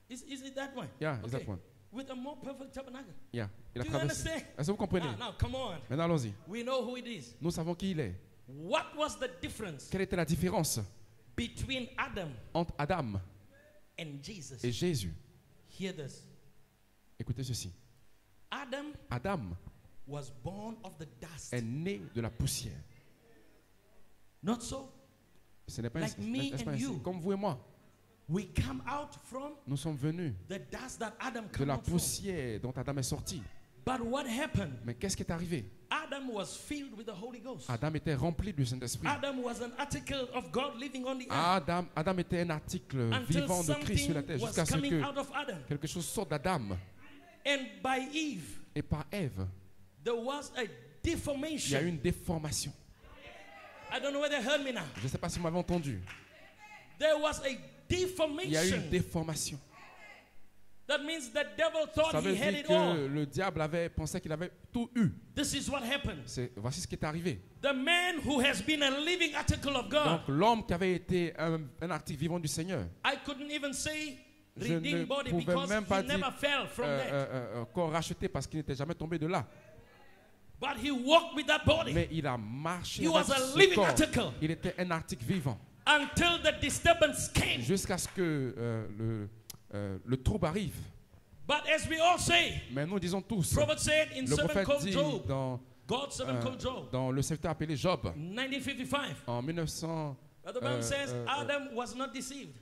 Is it that one? Yeah, is that one? With a more perfect tabernacle. Yeah. Il a Do you traversé. understand? Est-ce que vous comprenez? Now, come on. Maintenant, allons-y. We know who it is. Nous savons qui il est. What was the difference Quelle était la différence between Adam entre Adam and Jesus? et Jésus? Hear this. Écoutez ceci. Adam Adam was born of the dust. est né de la poussière. Not so. Ce n'est pas Like ainsi. me N'est-ce pas and ainsi? you. Comme vous et moi, We come out from nous sommes venus the dust that Adam de came la out from. poussière dont Adam est sorti. But what happened? Mais qu'est-ce qui est arrivé? Adam was filled with the Holy Ghost. Adam était rempli du Saint-Esprit. Adam was an article of God living on the earth. Adam était un article Until vivant de Christ sur la something terre was jusqu'à ce coming que out of Adam. quelque chose sorte d'Adam. And by Eve, Et par Ève, there was a il y a deformation. eu une déformation. I don't know whether they heard me now. Je ne sais pas si vous m'avez entendu. There was a Il y a eu une deformation. déformation. That means the devil Ça thought veut he had dire it que all. le diable avait pensé qu'il avait tout eu. This is what happened. Voici ce qui est arrivé. The man who has been a living article of God. Donc l'homme qui avait été un article vivant du Seigneur, I couldn't even say je ne redeemed body pouvais because même pas he dire never fell from that. corps racheté parce qu'il n'était jamais tombé de là. But he walked with that body Mais il a marché He avec was a ce living corps. article. Il était un article vivant. until the disturbance came. Jusqu'à ce que le trouble arrive. But as we all say, Mais nous disons tous, prophet said in le servant prophète called dit Job, dans, God's servant called Job, dans le secteur appelé Job, 1955. en 1900, Brother Branham says Adam was not deceived.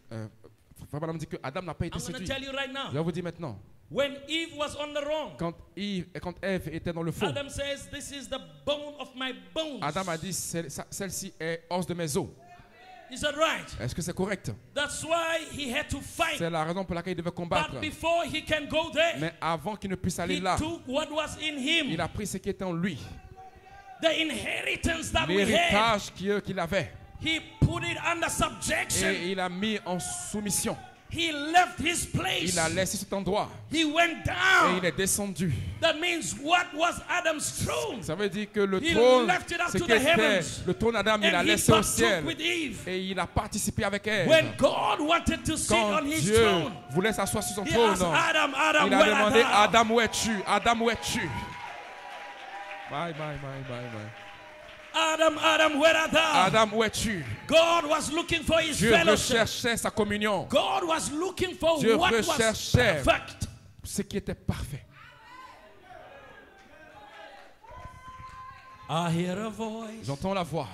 Frère Branham dit que Adam n'a pas été I'm going to séduit. tell you right Je now. vais vous dire maintenant, When Eve was on the wrong, quand Ève était dans le faux, Adam says, "This is the bone of my bones." Adam a dit, celle-ci est os de mes os. Is that right? Est-ce que c'est correct? That's why he had to fight. C'est la raison pour laquelle il devait combattre. But before he can go there, Mais avant qu'il ne puisse aller he là, took what was in him, il a pris ce qui était en lui. the inheritance that we had. L'héritage qu'il avait. He put it under subjection. Et il a mis en soumission. He left his place. Il a laissé cet endroit. He went Et down. il est descendu. That means what was Adam's throne? Ça veut dire que le He trône, left it up ce to qui the était heavens. le trône d'Adam, il l'a And he laissé au partook ciel. with Eve. Et il a participé avec elle. When God wanted to sit Quand on his Dieu throne, voulait s'asseoir sur son he trône, asked Adam, Adam, il a where demandé, art thou? Adam, où es-tu? Adam, où es-tu? Bye. Adam, Adam, where art thou? Adam, où es-tu? God was looking for his Dieu fellowship. recherchait sa communion. God was looking for Dieu what was recherchait perfect. ce qui était parfait. I hear a voice. J'entends la voix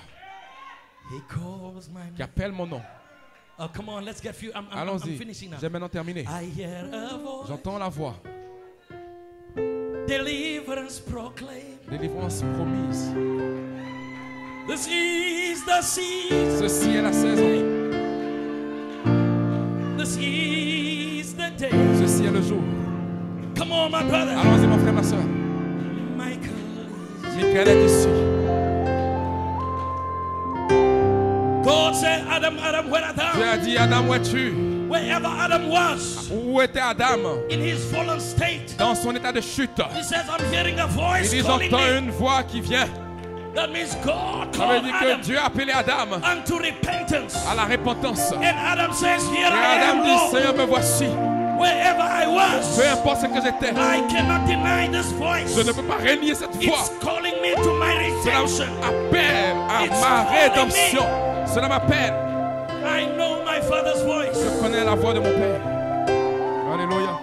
He calls my qui name. appelle mon nom. Oh, come on, let's get few. I'm Allons-y. finishing now. J'ai maintenant terminé. I hear a voice. J'entends la voix. Deliverance proclaim. Délivrance promise. This is the season. Ceci est la saison. This is the day. Ceci est le jour. Come on, my brother. Allons-y, mon frère, ma soeur. Michael. Michael est ici. God said, Adam, Adam, where art Dieu thou? a dit, Adam, où es-tu? Wherever Adam was, Où était Adam? in his fallen state, Dans son état de chute. he says, I'm hearing a Il voice dit, calling j'entends me. une voix qui vient. That means God Ça veut called dire que Adam Dieu a appelé Adam unto repentance. à la repentance. And Adam says, Et here I Adam am, dit, Lord. Seigneur, me voici. Wherever I was, Peu importe ce que j'étais, I cannot deny this voice. je ne peux pas renier cette voix. It's calling me to my Cela redemption. appelle à It's ma calling rédemption. Cela m'appelle. I know my Father's voice. Je connais la voix de mon Père. Alléluia.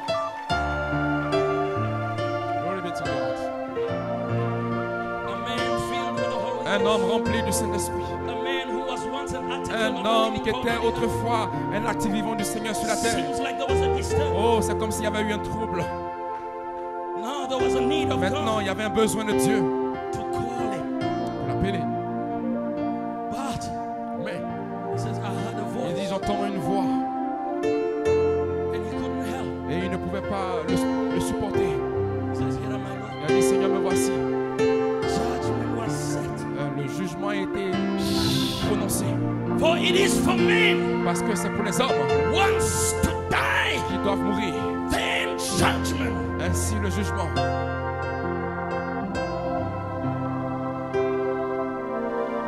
Glory be to God. A man filled with the Holy Un Ghost. homme rempli du Saint-Esprit. A man who was once an article Un of the homme living qui était God. autrefois un acte vivant du Seigneur sur la terre. Seems like there was a disturbance. Oh, c'est comme s'il y avait eu un trouble. Now there was a need of Maintenant, God il y avait un besoin de Dieu to call him. pour l'appeler. But Mais he says, I heard a il dit, voice. j'entends une voix. And he couldn't help. Et il ne pouvait pas le supporter. He says, here am I, Lord. Il a dit, Seigneur, me voici. Judgment was set. Le jugement a été prononcé. For it is for men Parce que c'est pour les hommes once to die, qui doivent mourir. then judgment. Ainsi le jugement.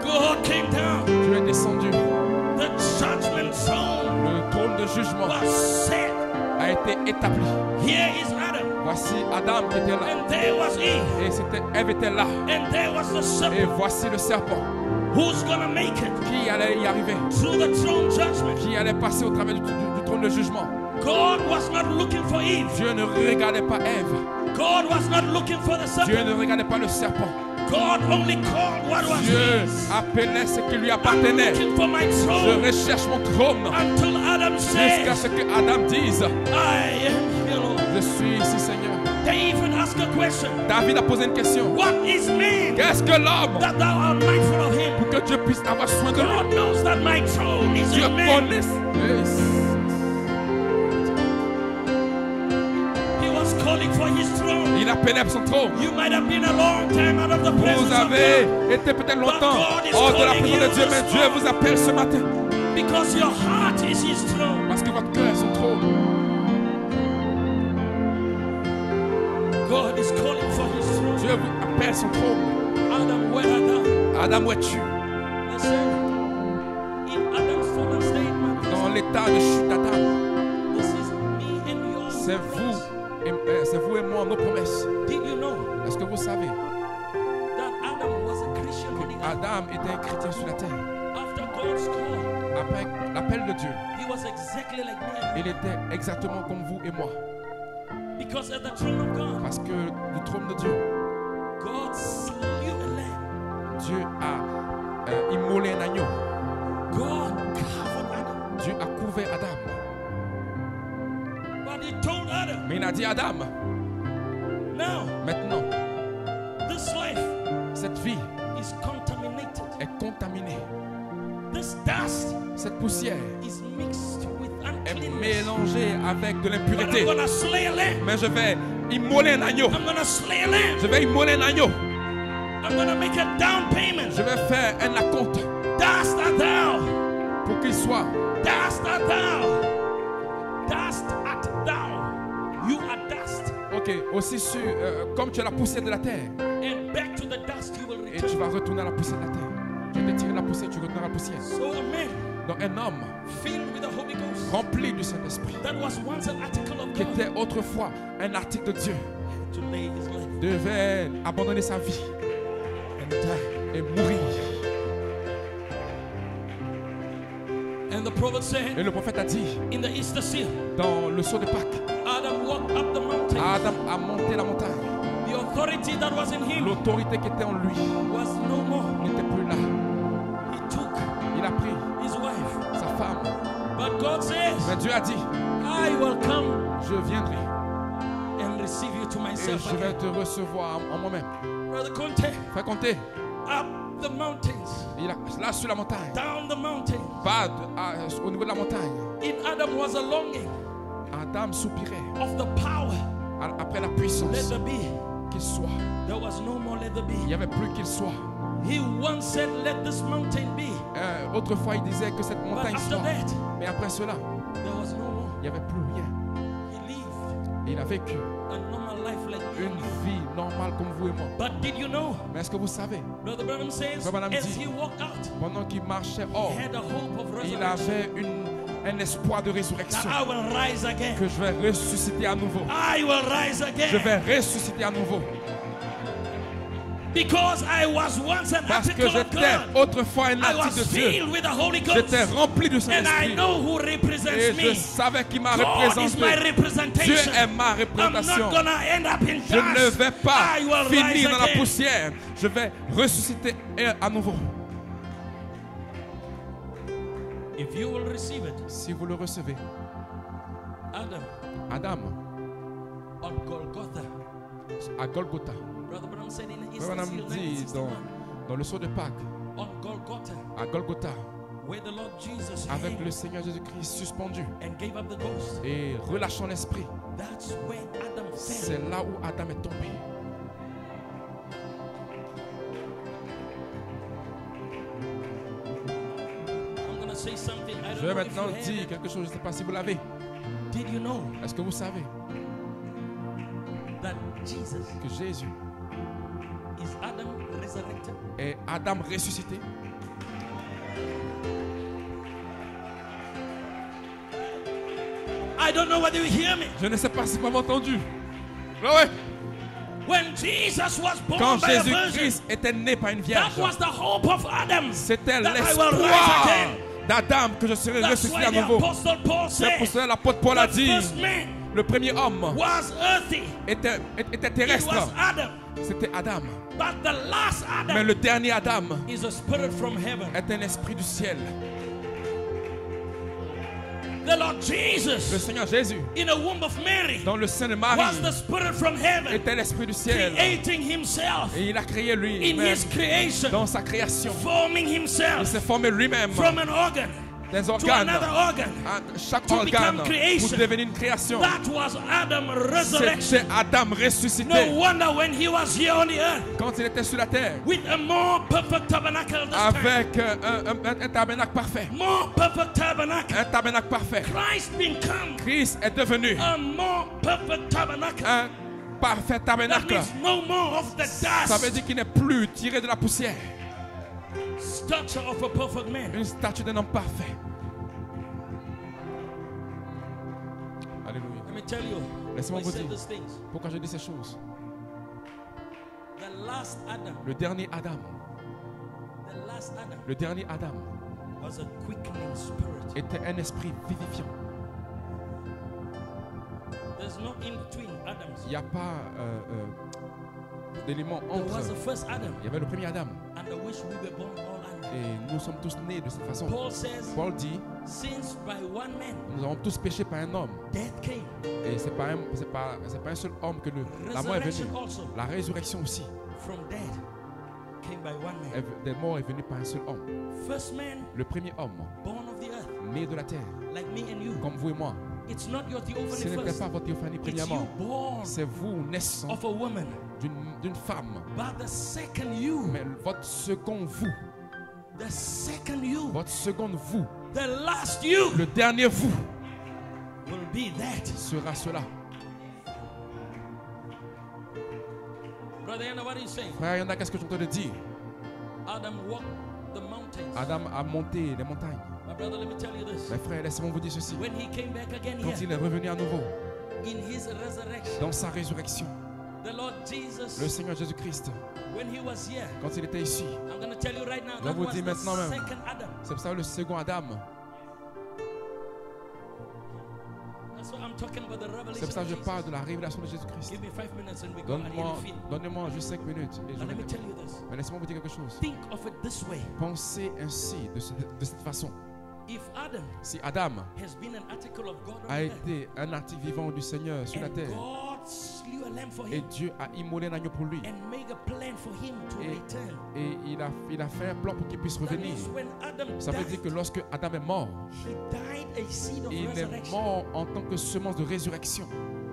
God came down. Dieu est descendu. The judgment throne Le trône de jugement was set. a été établi. Here is Adam. Voici Adam qui était là. And there was Eve. Et Ève était là. And there was the Et serpent. voici le serpent Who's gonna make it qui allait y arriver. through the throne judgment? Qui allait passer au travers du trône de jugement. God was not looking for Eve. Dieu ne regardait pas Ève. God was not looking for the Dieu serpent. ne regardait pas le serpent. God only called what was Dieu his. appelait ce qui lui I'm appartenait. looking for my Je throne recherche mon trône. until Adam Jusqu'à says, ce que Adam dise, I am here, Lord. je suis ici, Seigneur. David asked a question. David a posé une question. What is man Qu'est-ce que l'homme that thou art mindful of him? pour que Dieu puisse avoir soin de lui? God knows that my throne is Dieu in man. connaît. He was calling for his throne. Il appelait son trône. You might have been a long time out of the Vous presence of avez God été peut-être longtemps God is hors de la calling présence de you Dieu, this mais Dieu vous appelle ce matin. because your heart is his throne. Parce que votre cœur est son trône. God is calling for his throne. Dieu vous appelle son trône. Adam, where art thou? Adam, où es-tu? Listen, in Adam's fallen state, my brother, Dans l'état de chute d'Adam, this is me and your c'est vous, promise. c'est vous et moi, nos promesses. Did you know Est-ce que vous savez on earth. Adam était un chrétien sur la terre. After God's call, Après l'appel de Dieu, he was exactly like me and il était exactement comme vous et moi. you. Because at the throne of God, Parce que le trône de Dieu, God slew a lamb. Dieu a immolé un agneau. God covered Adam. Dieu a couvert Adam. But he told Adam, Mais il a dit à Adam, now maintenant, this life cette vie is contaminated. est contaminée. This dust Cette poussière is mixed with est uncleanness. mélangée avec de But I'm l'impureté. gonna slay a lamb. Mais je vais immoler un agneau. I'm gonna slay a lamb. Je vais immoler un agneau. I'm gonna make a down payment. Je vais faire un acompte Dust art thou. pour qu'il soit. Dust art thou. Dust art thou. You are dust. Ok, aussi sûr, comme tu es la poussière de la terre, And back to the dust you will et tu return. vas retourner à la poussière de la terre. Je vais te tirer la poussière, tu retourneras à la poussière. So a man Donc un homme filled with the Holy Ghost rempli du Saint-Esprit, that was once an article of qui God était autrefois un article de Dieu, to lay his life devait abandonner sa vie and die. et mourir. And the prophet Et said le prophète a dit, in the Easter seal, dans le saut de Pâques, Adam walked up the mountain. Adam a monté la montagne. The authority that was in him L'autorité qui était en lui was no more. n'était plus là. He took Il a pris his wife. sa femme. But God says, Mais Dieu a dit, I will come je viendrai and receive you to et myself je vais again. te recevoir en moi-même. Brother Conte, Frère Comté, up the mountains, là sur la montagne, down the mountain. pas au niveau de la montagne, In Adam was a longing Adam soupirait of the power. après la Let puissance there be. qu'il soit. There was no more let there Il be. n'y avait plus qu'il soit. He once said, let this mountain be. Autrefois, il disait que cette But montagne after soit. that, Mais après cela, there was no more. il n'y avait plus rien. He lived Il a vécu a normal life like me une and you. vie normale comme vous et moi. But did you know? Mais est-ce que vous savez, Brother Branham says, Brother Branham as dit, he walked out, pendant qu'il marchait hors, he had a hope of il resurrection. avait un espoir de That résurrection. I will rise again. Que je vais ressusciter à nouveau. I will rise Je again. vais ressusciter à nouveau. Because I was once an Parce que article of j'étais God. autrefois un I article was de Dieu. filled with the Holy Ghost. J'étais rempli du And I Saint-Esprit. know who Et represents je me. savais qui m'a God is my représenté. Dieu representation. est ma I'm représentation. not gonna end up in Je ne dust. vais pas I will finir rise dans la again. poussière. Je vais ressusciter à nouveau. If you will receive it, Si vous le recevez, Adam Adam, on Golgotha. à Golgotha, Brother Branham said in Frère Branham Ezekiel dit 1961, dans le saut de Pâques, on Golgotha, à Golgotha, where the Lord Jesus avec hung le Seigneur Jésus-Christ suspendu and gave up the ghost. et relâchant l'esprit, That's where Adam fell. c'est là où Adam est tombé. I'm gonna say something. I Je don't vais know if you maintenant heard dire it. quelque chose, je ne sais pas si vous l'avez. Did you know Est-ce que vous savez that Jesus que Jésus is Adam resurrected? est Adam ressuscité? I don't know whether you hear me. Je ne sais pas si vous m'avez entendu. Ouais. When Jesus was born Quand by a virgin, Jésus-Christ était né par une vierge, that was the hope of Adam. c'était that I will rise l'espoir again. d'Adam que je serai That's ressuscité why à the nouveau. Apostle Paul C'est pour said cela que l'apôtre Paul a the dit, first man le premier homme was earthy. était It terrestre. was Adam. C'était Adam. But the last Mais Adam le dernier Adam is a spirit from heaven. est un esprit du ciel. The Lord Le Jesus Seigneur Jésus, in the womb of Mary dans le sein de was Marie, the spirit from heaven, était l'esprit du ciel. creating himself Et il a créé in lui-même his creation, dans sa création. forming Il himself s'est formé lui-même from an organ des to organes. another organ. Chaque to organe become creation. pour devenir une création. That was Adam resurrection. C'était Adam No ressuscité wonder when he was here on the earth quand il était sur la terre with a more perfect tabernacle this time. avec un tabernacle parfait. More perfect tabernacle. Un tabernacle parfait. Christ become Christ est devenu a more perfect tabernacle. un parfait That tabernacle. means no more of the Ça veut dust. dire qu'il n'est plus tiré de la poussière. Structure of a perfect man. Une statue d'un homme parfait. Alléluia. Let me tell you. Laissez-moi I vous said dire these things. pourquoi je dis ces choses. The last Adam Le dernier Adam last Adam Le dernier Adam was a quickening spirit. était un esprit vivifiant. There's no in between Adams. Il n'y a pas d'élément There was the entre. first Adam, Il y avait le premier Adam. and I wish we were born all under. Et nous sommes tous nés de cette façon. Paul says, Paul dit, since by one man nous avons tous péché par un homme. death came, Et c'est pas un seul homme que la mort est venue. resurrection also La résurrection aussi. from death came by one man. Des morts est venue par un seul homme. First man Le premier homme, born of the earth, né de la terre, like me and you. comme vous et moi. It's not your Ce theophany n'était first. pas votre théophanie It's you premièrement. born C'est vous naissant of a woman. d'une femme. But the second you, Mais votre second vous, the second you, votre seconde vous, the last you le dernier vous will be that. sera cela. Brother Anna, what are you saying? Frère Yanda, qu'est-ce que je t'entends dire? Adam walked the mountains. Adam a monté les montagnes. My brother, let me tell you this. Mes frères, laissez-moi vous dire ceci. When he came back again Quand here, il est revenu à nouveau, in his resurrection, dans sa résurrection, the Lord le Jesus, Seigneur Jésus-Christ, when he was here, quand il était ici, I'm going to tell you right now, Je that vous was dis the maintenant même. second Adam. c'est pour ça le second Adam. That's what I'm talking about, the C'est revelation pour ça of que je Jesus. parle de la révélation de Jésus-Christ. Give me 5 minutes and we go. I Donnez-moi really feel. donnez-moi juste 5 minutes. Et je But let me vais- tell you this. Mais laissez-moi vous dire quelque chose. Think of it this way. Pensez ainsi, de cette façon. If Adam Si Adam has been an article of God on a earth, été un article vivant du Seigneur sur la and terre, God slew a lamb for et him Dieu a immolé un agneau pour lui, and made a plan for him to Et- return, et il a fait un plan pour qu'il puisse that revenir. means when Adam Ça veut died, dire que lorsque Adam est mort, he died a seed of il est resurrection. mort en tant que semence de résurrection.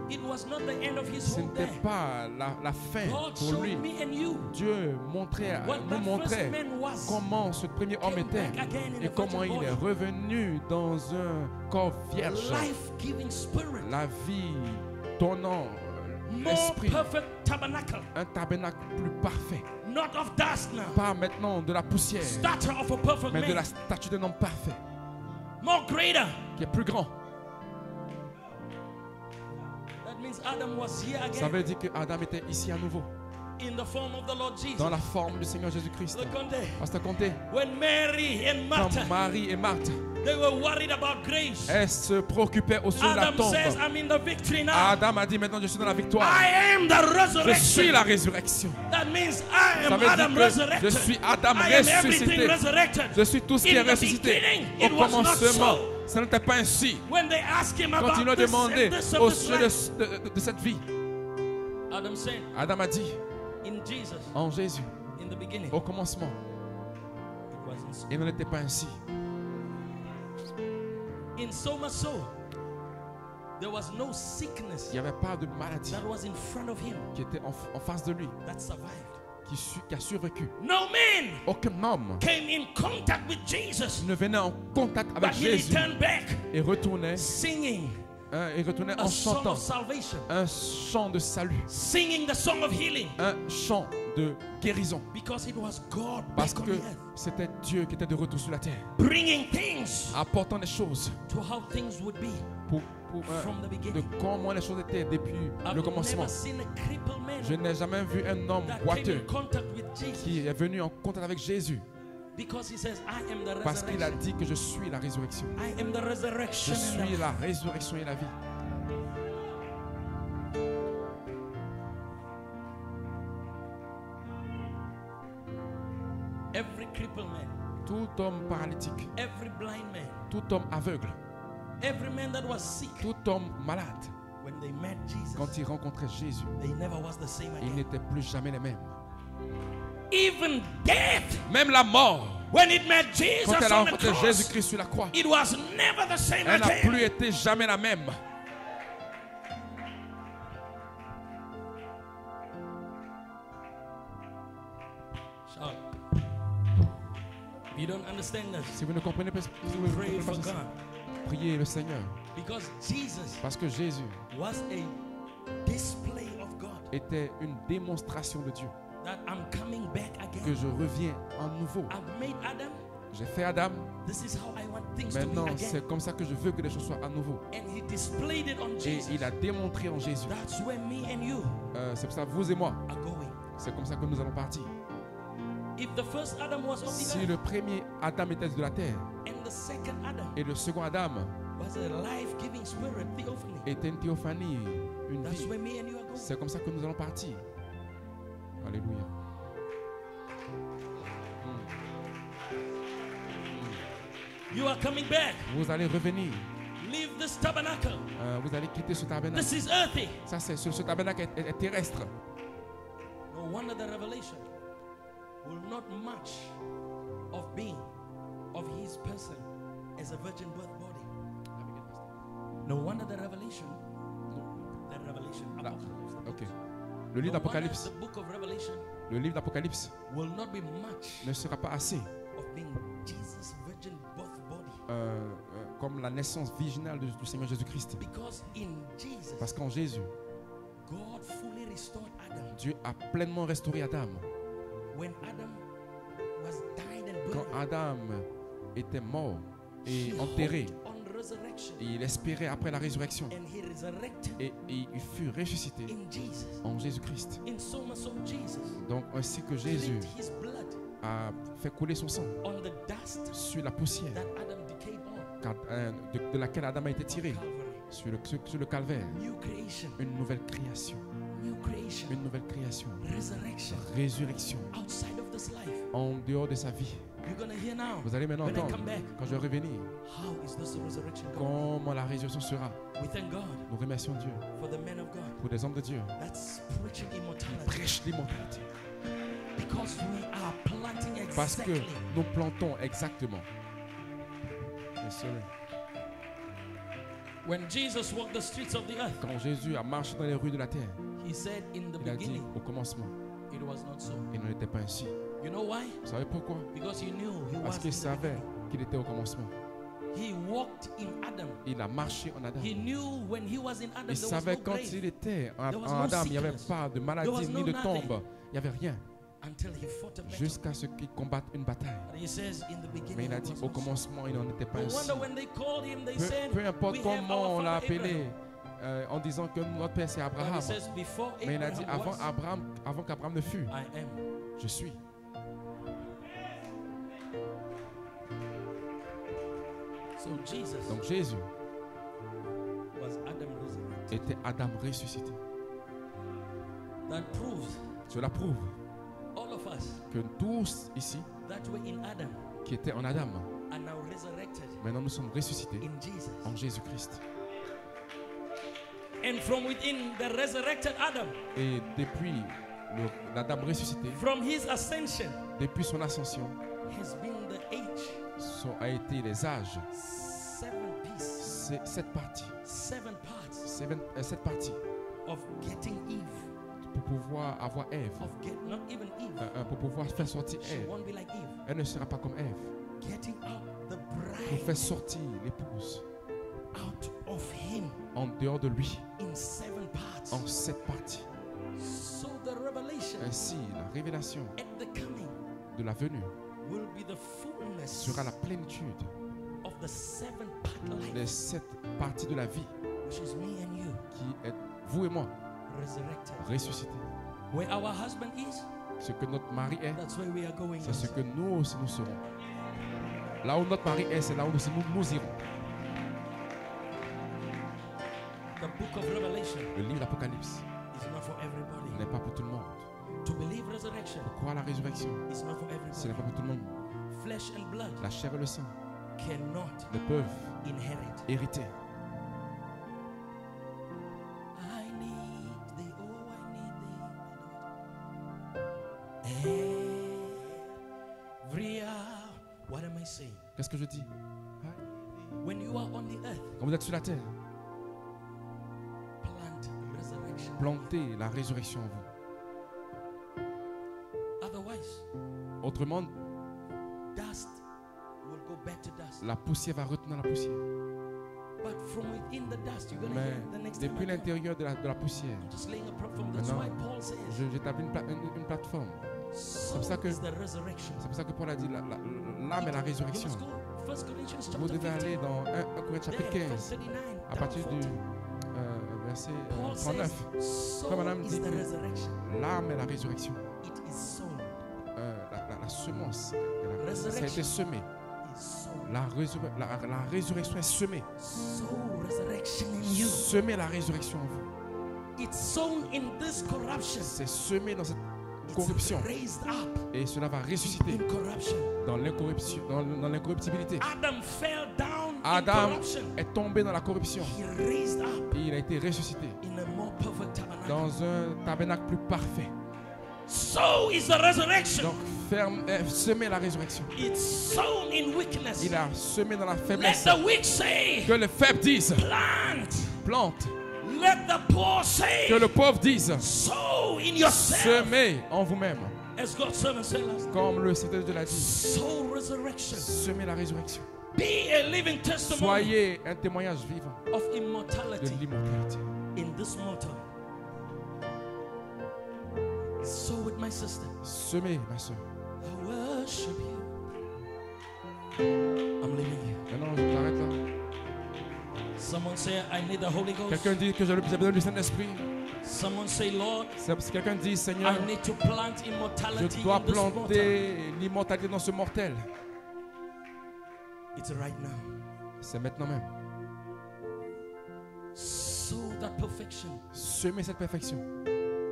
It was not the end of his Ce whole n'était day. pas la fin God pour showed lui. me and you Dieu what nous that montrait first man was. comment ce premier homme Came était back again in et a comment virgin il est body. revenu dans un corps vierge. Life-giving spirit. La vie donnant More l'esprit, perfect tabernacle. un tabernacle plus parfait. Not of dust now. Pas maintenant de la poussière, Stature of a perfect mais de la man. statue d'un homme parfait, More greater. qui est plus grand. That means Adam was here Ça again veut dire que Adam était ici à nouveau, in the form of the Lord Jesus. dans la forme du Seigneur Jésus-Christ. Look on there. Pasteur Comté, When Mary and Martha, quand Marie et Marthe, they were worried about graves. elles se préoccupaient au sujet de la Adam tombe. says, I'm in the victory now. Adam a dit, maintenant je suis dans la victoire. I am the Je suis resurrection. la résurrection. That means I Ça am veut Adam dire que resurrected. je suis Adam I am everything ressuscité. resurrected. Je suis tout ce qui est In the ressuscité. beginning, Au it was not commencement, so. ça n'était pas ainsi. When they asked him Quand about ils lui ont this demandé and this au of this sujet life, de cette vie, Adam said, Adam a dit in Jesus, en Jésus, in the beginning, au commencement, it wasn't so. il n'en était pas ainsi. In so much so, there was no sickness Il n'y avait pas de maladie that was in front of him qui était en face de lui, that survived. qui a survécu. No man Aucun homme came in contact with Jesus, ne venait en contact but avec he Jésus returned back et retournait singing en a song chantant of salvation, un chant de salut, singing the song of healing, un chant de guérison. because it was God Parce back on que the earth, c'était Dieu qui était de retour sur la terre, bringing things apportant des choses to how things would be pour, from the de beginning. comment les choses étaient depuis I've le commencement. never seen a crippled man Je n'ai jamais vu un homme that came boiteux in contact with Jesus, qui est venu en contact avec Jésus because he says, I am the parce qu'il a resurrection. dit que je suis la résurrection. I am the Je resurrection and suis the la résurrection et la vie. every crippled man, Tout homme paralytique, every blind man, tout homme aveugle, every man that was sick, tout homme malade, when they met Jesus, quand il rencontrait Jésus, they never was the same ils again. n'étaient plus jamais les mêmes. Even death, Même la mort, when it met quand Jesus elle a on the rencontré cross, Jésus-Christ sur la croix, it was never the same elle n'a again. plus été jamais la même. Shout. If you don't understand this, Si vous ne comprenez pas, si vous ne pray comprenez pas for ceci, God, priez le Seigneur. because Jesus Parce que Jésus was a display of God, était une démonstration de Dieu. that I'm coming back Que again. je reviens en nouveau. I've made Adam. J'ai fait Adam. This is how I want things to be Maintenant, again. c'est comme ça que je veux que les choses soient à nouveau. And he displayed it on Et Jesus. il a démontré en Jésus. That's where me and you C'est pour ça, vous et moi, are going. c'est comme ça que nous allons partir. If the first Adam was of the Si earth le premier Adam était de la terre and the second Adam et le second Adam was a life-giving spirit, theophany, était une théophanie, une that's vie, where me and you are going. c'est comme ça que nous allons partir. Alléluia. You are coming back. Vous allez revenir. Leave this tabernacle. Vous allez quitter ce tabernacle. This is earthy. Ça, c'est ce tabernacle est terrestre. No wonder the revelation will not match of being of his person as a virgin birth body. No wonder the revelation. Là. Apocalypse. Ok. Le livre No d'Apocalypse. wonder the book of Revelation Le livre d'Apocalypse will not be much ne sera pas assez of being Jesus' virgin birth body. comme la naissance virginale du Seigneur Jésus-Christ. Because in Jesus, Parce qu'en Jésus, God fully restored Adam. Dieu a pleinement restauré Adam. When Adam was died and Quand buried, Adam était mort et he enterré, hoped on resurrection. et il espérait après la résurrection. And he resurrected Et il fut ressuscité in Jesus. en Jésus-Christ. In so much so Jesus Donc ainsi que Jésus cleaned his blood a fait couler son sang on the dust sur la poussière that Adam decayed on de laquelle Adam a été tiré, Calvary. sur le calvaire. New creation, Une nouvelle création. new creation, Une nouvelle création. resurrection Résurrection. outside of this life. En dehors de sa vie. You're gonna hear now. Vous allez maintenant When I entendre, come back, quand je vais revenir, how is this resurrection going? comment la résurrection sera. We thank God Nous remercions Dieu for the men of God pour des hommes de Dieu that's preaching qui immortality, prêchent l'immortalité. because we are planting Parce que exactly nous plantons exactement. Désolé. when Jesus walked the streets of the earth. Quand Jésus a marché dans les rues de la terre, He said in the il a dit beginning au commencement, it was not so. il n'en était pas ainsi. You know why? Vous savez pourquoi? Because he knew he Parce was qu'il in the savait beginning. qu'il était au commencement. He walked in Adam. Il a marché en Adam. He knew when he was in Adam Il there was savait no quand grave il était en There was en no Adam, il n'y avait sickness. pas de There maladie was ni no de nothing. tombe. Il n'y avait rien. until he fought a battle. Jusqu'à ce qu'il combatte une bataille. And he says in the Mais beginning il a he dit was au not so. commencement, il n'en était pas No ainsi. wonder when they called him, they said, Peu importe "We have comment our on l'a father appelé, Abraham." en disant que notre père c'est But Abraham. he says, before Mais il a dit Abraham was, avant qu'Abraham ne fût, I am. je suis. So Jesus Donc Jésus was Adam resurrected. était Adam ressuscité. That proves Cela prouve all of us que tous ici that were in Adam qui étaient en Adam, are now resurrected maintenant nous sommes ressuscités in Jesus. en Jésus-Christ. And from within the resurrected Adam, Et depuis l'Adam ressuscité, from his ascension, depuis son ascension, has been the age, a été les âges, 7 pieces, c'est cette partie, 7 parts cette partie of getting Eve, pour pouvoir avoir Ève, not even Eve. pour pouvoir faire sortir She Ève. won't be like Eve. Elle ne sera pas comme Ève. Getting out the Pour bride faire sortir l'épouse out of him en dehors de lui, in 7 parts. en cette partie. So the revelation Ainsi, la révélation at the coming de la venue will be the fullness sera la plénitude of the 7-part life, de cette partie de la vie which is me and you, qui est vous et moi resurrected. ressuscités. Where our husband is, Ce que notre mari est, that's where we are going. c'est ce que nous aussi nous serons. Là où notre mari est, c'est là où nous irons. The book of Revelation Le livre d'Apocalypse is not for everybody. n'est pas pour tout le monde. To believe resurrection Pour croire à la résurrection, is not for ce n'est everybody. pas pour tout le monde. Flesh and blood La chair et le sang cannot ne peuvent inherit. hériter. I need thee, oh, I need thee. Every hour. What am I saying? Qu'est-ce que je dis? When you are on the earth, Quand vous êtes sur la terre, plant resurrection. plantez la résurrection en vous. Otherwise, Autrement, dust will go back to dust. la poussière va retenir la poussière. But from within the dust, you're going to Mais hear the next time depuis I come. l'intérieur de la poussière, I'm just laying a platform. That's Maintenant, why Paul says, j'établis une plateforme. so comme ça que- is the resurrection. C'est pour ça que Paul a dit l'âme et la You résurrection. must go 1 Corinthians Vous chapter devez 15. aller dans 1 Corinthiens chapitre There, verse 15, 39, à partir down du 40. verset Paul 39. says, so Comme madame is dit the que resurrection. l'âme et la résurrection. It is sown. La la semence, ça a été semé. La résurrection est semée. Semez la résurrection en vous. C'est semé dans cette corruption. Et cela va ressusciter dans l'incorruptibilité. Adam est tombé dans la corruption. Et il a été ressuscité dans un tabernacle plus parfait. So is the resurrection. Donc semer la résurrection. It's sown in weakness. Il a semé dans la faiblesse. Let the weak say, que le faible dise plante. Plante. Let the poor say, que le pauvre dise sow in yourself. Semez en vous-même. As God's servant said last comme le Seigneur de l'a dit. Sow resurrection. Semez la résurrection. Be a living testimony. Soyez un témoignage vivant of immortality. De l'immortalité. In this mortal. Sow with my sister. Semez, ma soeur. I worship you. I'm leaving you. Maintenant, je t'arrête là. Someone say, I need the Holy Ghost. Quelqu'un dit que j'ai besoin du Saint-Esprit. Someone say, Lord, quelqu'un dit, Seigneur, I need to plant immortality je dois in this planter l'immortalité dans ce mortel. It's right now. C'est maintenant même. Sow that perfection. Semez cette perfection.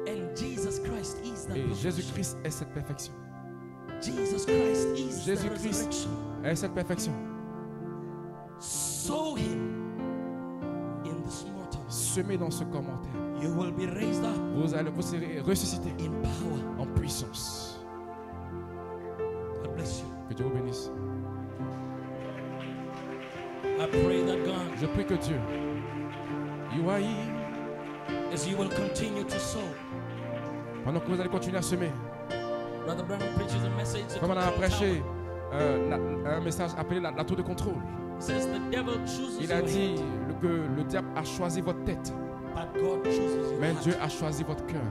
And Jesus Christ is that Et perfection. Jésus-Christ est cette perfection. Jesus Christ is Jésus-Christ est cette perfection. Sow him in this mortal. Semez dans ce corps mortel. You will be raised up. Vous serez ressuscité in power. En puissance. God bless you. Que Dieu vous bénisse. I pray that God, je prie que Dieu, as you will continue to sow, pendant que vous allez continuer à semer, Brother Branham preaches a message. Comme on a prêché un message appelé la tour de contrôle. Says the devil chooses Il a dit que le diable a choisi votre tête, but God chooses your mais heart. Dieu a choisi votre cœur.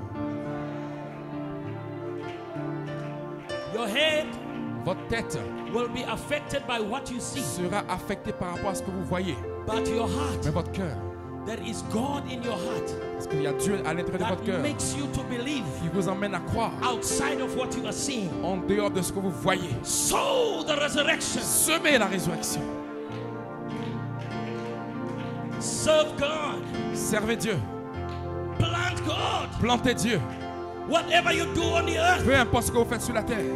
Your head votre tête will be affected by what you see. Sera affectée par rapport à ce que vous voyez. But your heart, mais votre cœur, there is God in your heart. Parce qu'il y a Dieu à l'intérieur de votre cœur qui vous emmène à croire outside of what you are seeing. En dehors de ce que vous voyez. Sow the resurrection. Semez la résurrection. Serve God. Servez Dieu. Plant God. Plantez Dieu. Whatever you do on the earth, peu importe ce que vous faites sur la terre,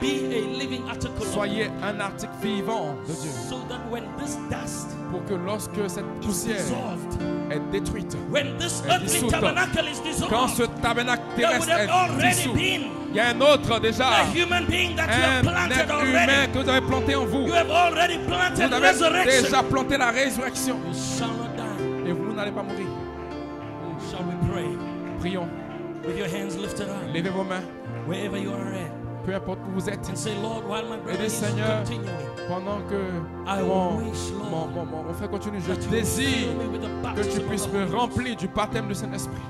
be a living article. Soyez un article vivant de Dieu. So that when this dust pour que lorsque cette poussière est détruite, when this est dissoute, quand ce tabernacle terrestre est dissous, il y a un autre déjà, un être humain que vous avez planté en vous. Vous avez déjà planté la résurrection. Et vous n'allez pas mourir. Prions. Levez vos mains. Peu importe où vous êtes. Et dis, Seigneur, pendant que mon frère continue, je désire que tu puisses me remplir du baptême du Saint-Esprit.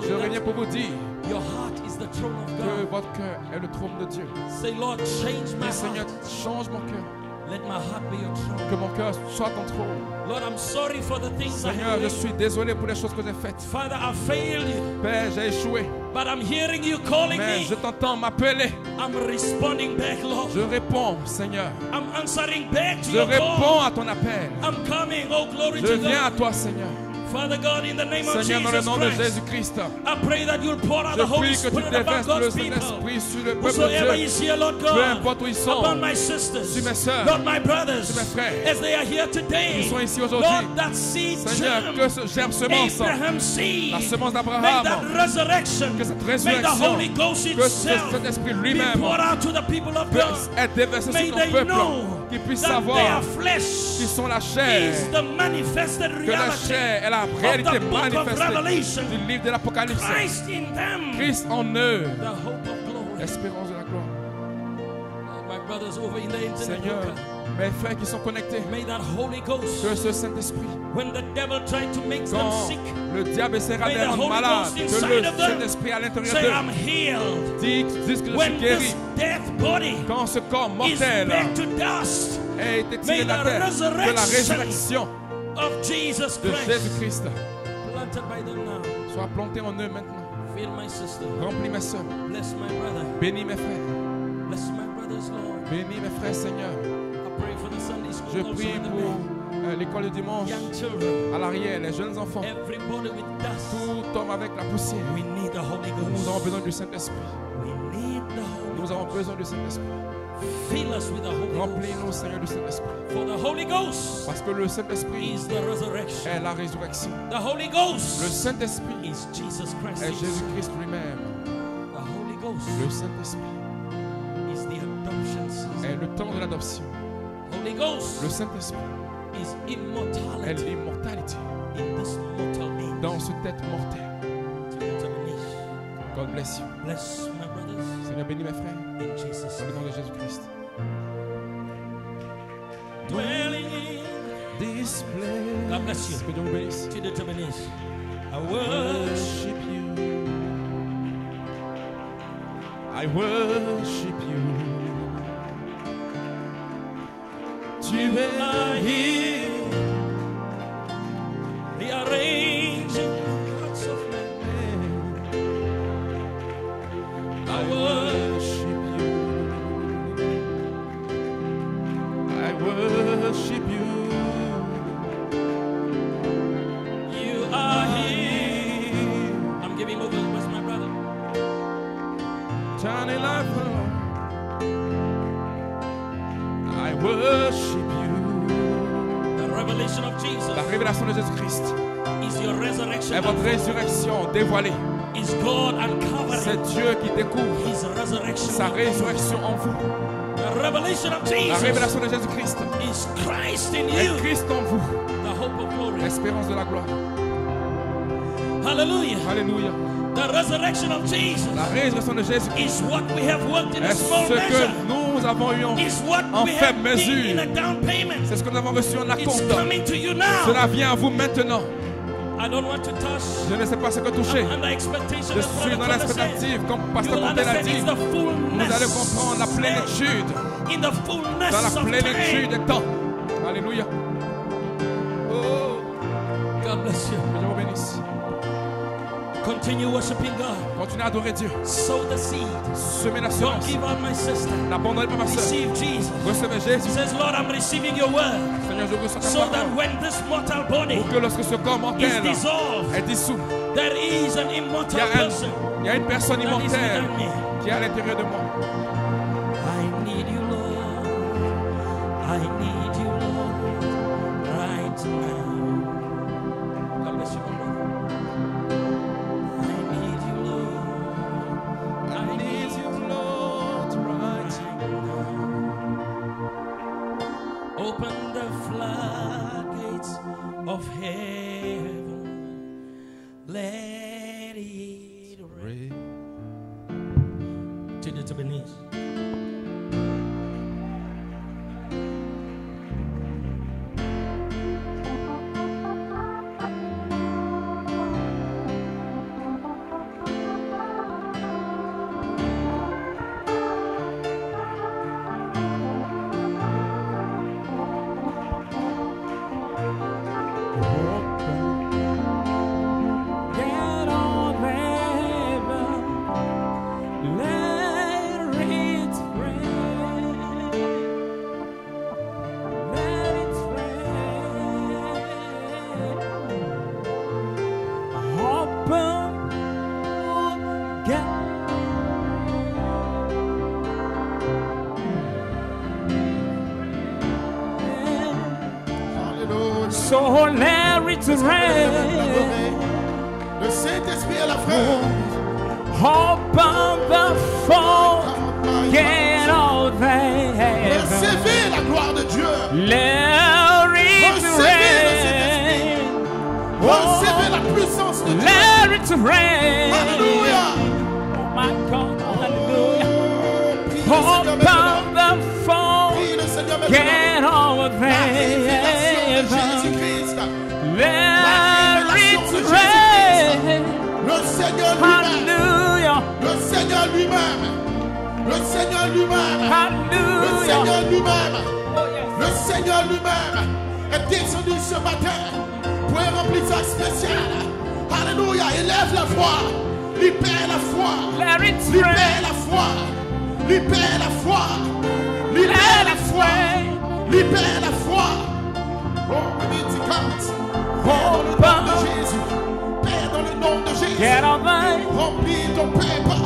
Je reviens pour vous dire que votre cœur est le trône de Dieu. Dis, Seigneur, change mon cœur. Que mon cœur soit ton trône. Seigneur, je suis désolé pour les choses que j'ai faites. Père, j'ai échoué. Mais je t'entends m'appeler. Je réponds, Seigneur. Je réponds à ton appel. Je viens à toi, Seigneur. Father God, in the name of Seigneur, dans le nom de Jesus Jésus-Christ, I pray that you'll pour out the Holy Spirit upon God's people. Whosoever is here, Lord God, upon my sisters, Lord, my brothers, as they are here today, Lord, that seed Abraham's seed, la semence may d'Abraham, that resurrection, que cette may the Holy Ghost itself cet esprit be lui-même poured out to the people of God. être déversé May sur they ton peuple, know qu'ils puissent that savoir their flesh qu'ils sont la chair, is the manifested que la reality chair est la réalité of the book of manifestée du livre de l'Apocalypse. Christ in them, Christ en eux, the hope of glory. l'espérance de la gloire. My brothers over in the internet, Seigneur, mes frères qui sont connectés, may that Holy Ghost, que ce Saint-Esprit, when the devil tried to make them quand sick, le diable essaiera may de the les rendre Holy malades, Ghost que inside le of them Saint-Esprit à l'intérieur say, d'eux I'm healed. disent que je When suis guéri. this death body Quand ce corps is mortel back to dust, a été may tiré de la the terre, de la résurrection of Jesus de Christ Jésus-Christ planted by them now. soit planté en eux maintenant. Fill my sister. Remplis mes soeurs, Bless my brother. bénis mes frères. Bénis mes frères, Seigneur. Je prie pour l'école du dimanche, à l'arrière, les jeunes enfants, tout homme avec la poussière. Nous avons besoin du Saint-Esprit. Nous avons besoin du Saint-Esprit. Remplis-nous, Seigneur, du Saint-Esprit. Parce que le Saint-Esprit est la résurrection. Le Saint-Esprit est Jésus-Christ lui-même. Le Saint-Esprit est le temps de l'adoption. Le Saint-Esprit est l'immortalité dans cette tête mortelle. God bless you. Seigneur, bénis mes frères. Au nom de Jésus-Christ. God bless you. Que Dieu vous bénisse. I worship you. I worship you. Tu es here, rearranging hearts of men. I worship you. I worship you. You are here. I'm giving over. Where's my brother? Turning life around. I worship you. The revelation of Jesus. La révélation de Jésus-Christ is your resurrection. Est votre résurrection dévoilée. Is God uncovering C'est Dieu qui découvre His resurrection sa résurrection en vous. The revelation of Jesus. La révélation de Jésus-Christ is Christ in you. Est Christ en vous. The hope of glory. L'espérance de la gloire. Hallelujah. Alléluia. The resurrection of Jesus. La résurrection de Jésus is what we have worked in a small measure. Ce que nous avons eu en faible mesure. C'est ce que nous avons reçu en acompte. Cela vient à vous maintenant. Je ne sais pas ce que toucher. Je suis dans l'expectative, comme Pasteur Montel a dit. Vous allez comprendre la plénitude. Dans la plénitude des temps. Alléluia. Oh. God bless you. Que Dieu vous bénisse. Continue worshiping God. Continuez à adorer Dieu. Sow the seed. Semez la semence. Don't give up, my sister. N'abandonnez pas ma soeur. Receive Jesus. Recevez Jésus. Says, Lord, I'm receiving your word. Seigneur, je reçois ta so parole. That when this mortal body pour que lorsque ce corps mortel est dissous, there is an immortal person. Il y a une personne immortelle qui est à l'intérieur de moi. I need you, Lord. I need you, Lord, right now. God bless you, Lord. Open the floodgates of heaven, let it rain. Continue to beneath. So let it rain. Le Saint-Esprit est la frère. Open the phone. Get all there. Recevez la gloire de Dieu. Let it rain. Recevez la puissance de Dieu. Let it rain. Alléluia. Oh my God, hallelujah. Open the phone. Get all there. Jésus-Christ. Let it rain. Le Seigneur lui-même. Le Seigneur lui-même. Le Seigneur lui-même. Le Seigneur lui-même. Le Seigneur lui-même est descendu ce matin pour un remplissage spécial. Alléluia. Élève la foi. Libère la foi. Libère la foi. libère la foi, libère la foi, libère la foi. Oh, Père, dans le nom de Jésus, Père, dans le nom de Jésus, remplis ton peuple,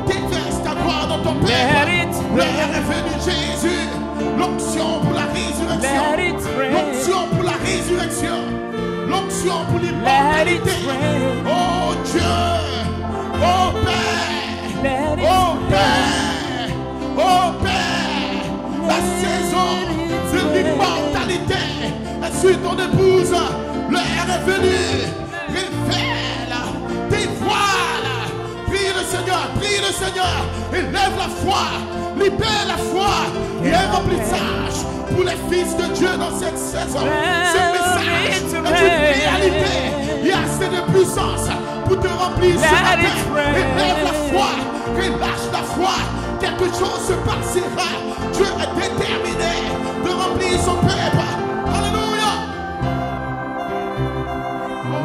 déverse ta gloire dans ton peuple. L'heure est venue, Jésus, l'onction pour la résurrection, l'onction pour la résurrection, l'onction pour l'immortalité. Oh Dieu, oh Père, oh Père, oh Père, la saison de l'immortalité est sur ton épouse. L'heure est venue. Révèle, dévoile. Prie le Seigneur, élève la foi, libère la foi et un remplissage pour les fils de Dieu dans cette saison. Ce message est une réalité. Il y a assez de puissance pour te remplir ce matin. Élève la foi, relâche la foi. Quelque chose se passera. Dieu est déterminé de remplir son peuple. Alléluia.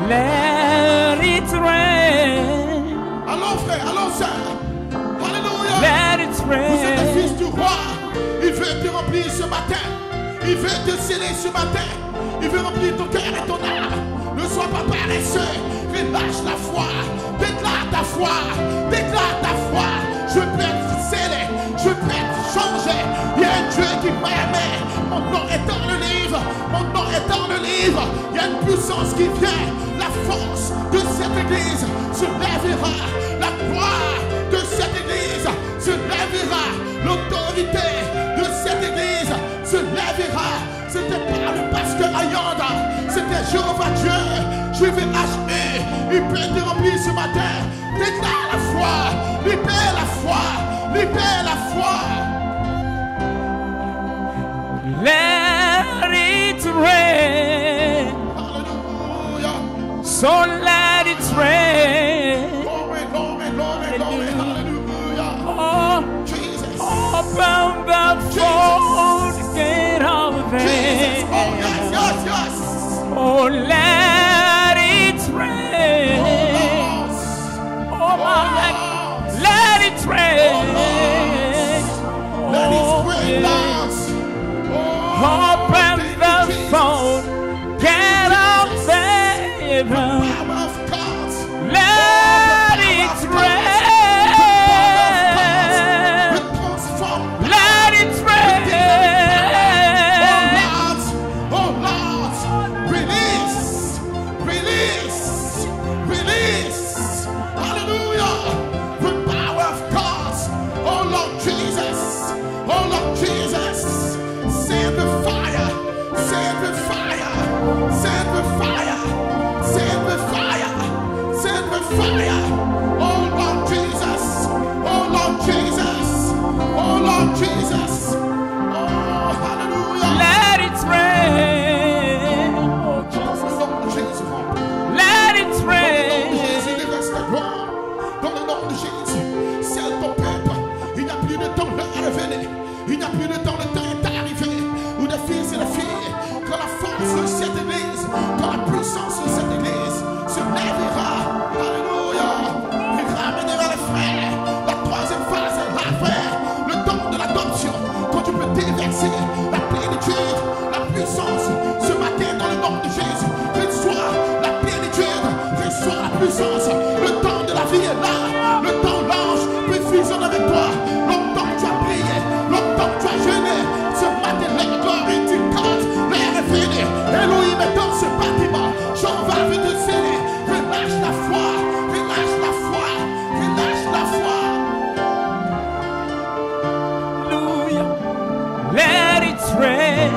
Let it rain. Allons frère, allons sœur. Alléluia. Let it rain. Vous êtes le fils du roi. Il veut te remplir ce matin. Il veut te sceller ce matin. Il veut remplir ton cœur et ton âme. Ne sois pas paresseux. Relâche la foi. Déclare ta foi. Déclare ta foi. Je peux être scellé. Je peux être changé. Il y a un Dieu qui m'aime. Mon nom est dans le livre. Mon nom est dans le livre. Il y a une puissance qui vient. La force de cette église se lèvera. La gloire de cette église se lèvera. L'autorité de cette église se lèvera. C'était pas le pasteur Ayanda, c'était Jéhovah Dieu. Je vais acheter. Il peut te remplir ce matin. Déclare la foi. Libère la foi. Libère la foi. Let it rain. Alléluia. So let it rain. Glory, glory, glory, glory. Hallelujah. Oh, Jesus. open the fold gate of Jesus. rain. Oh, yes, yes, yes. Oh, let it rain. Oh, my, let it rain. Let it rain down. Open the phone, get up there. Power of God. Let it rain. Let it rain. Oh Lord, release, release, release. Hallelujah. The power of God. Oh Lord Jesus. Oh Lord Jesus. Send the fire. Send the fire. Send the fire. Send the fire. Send the fire. Oh Lord Jesus. Oh Lord Jesus. Oh Lord Jesus. Oh hallelujah. Let it rain. Oh, Jesus. let it rain. Jésus déverse ta gloire. Dans le nom de Jésus, scelle ton peuple. Il n'y a plus de temps, l'heure est venue. Il n'y a plus de temps, le temps est arrivé. Où des fils et des filles, quand la force de cette église, quand la puissance de cette église se lèvera, alléluia, il ramènera les frères. La troisième phase est là, frère. Le don de l'adoption, quand tu peux déverser la plénitude, la puissance, ce matin dans le nom de Jésus, reçois la plénitude, reçois la puissance. Le temps de la vie est là. Le temps l'ange peut fusionner avec toi. Longtemps tu as prié, longtemps tu as jeûné. Ce matin, la gloire est du compte. L'air est fini. Elohim est dans ce bâtiment. Jehovah veut te sceller. Relâche la foi. Relâche la foi. Relâche la foi. Hallelujah. Let it rain.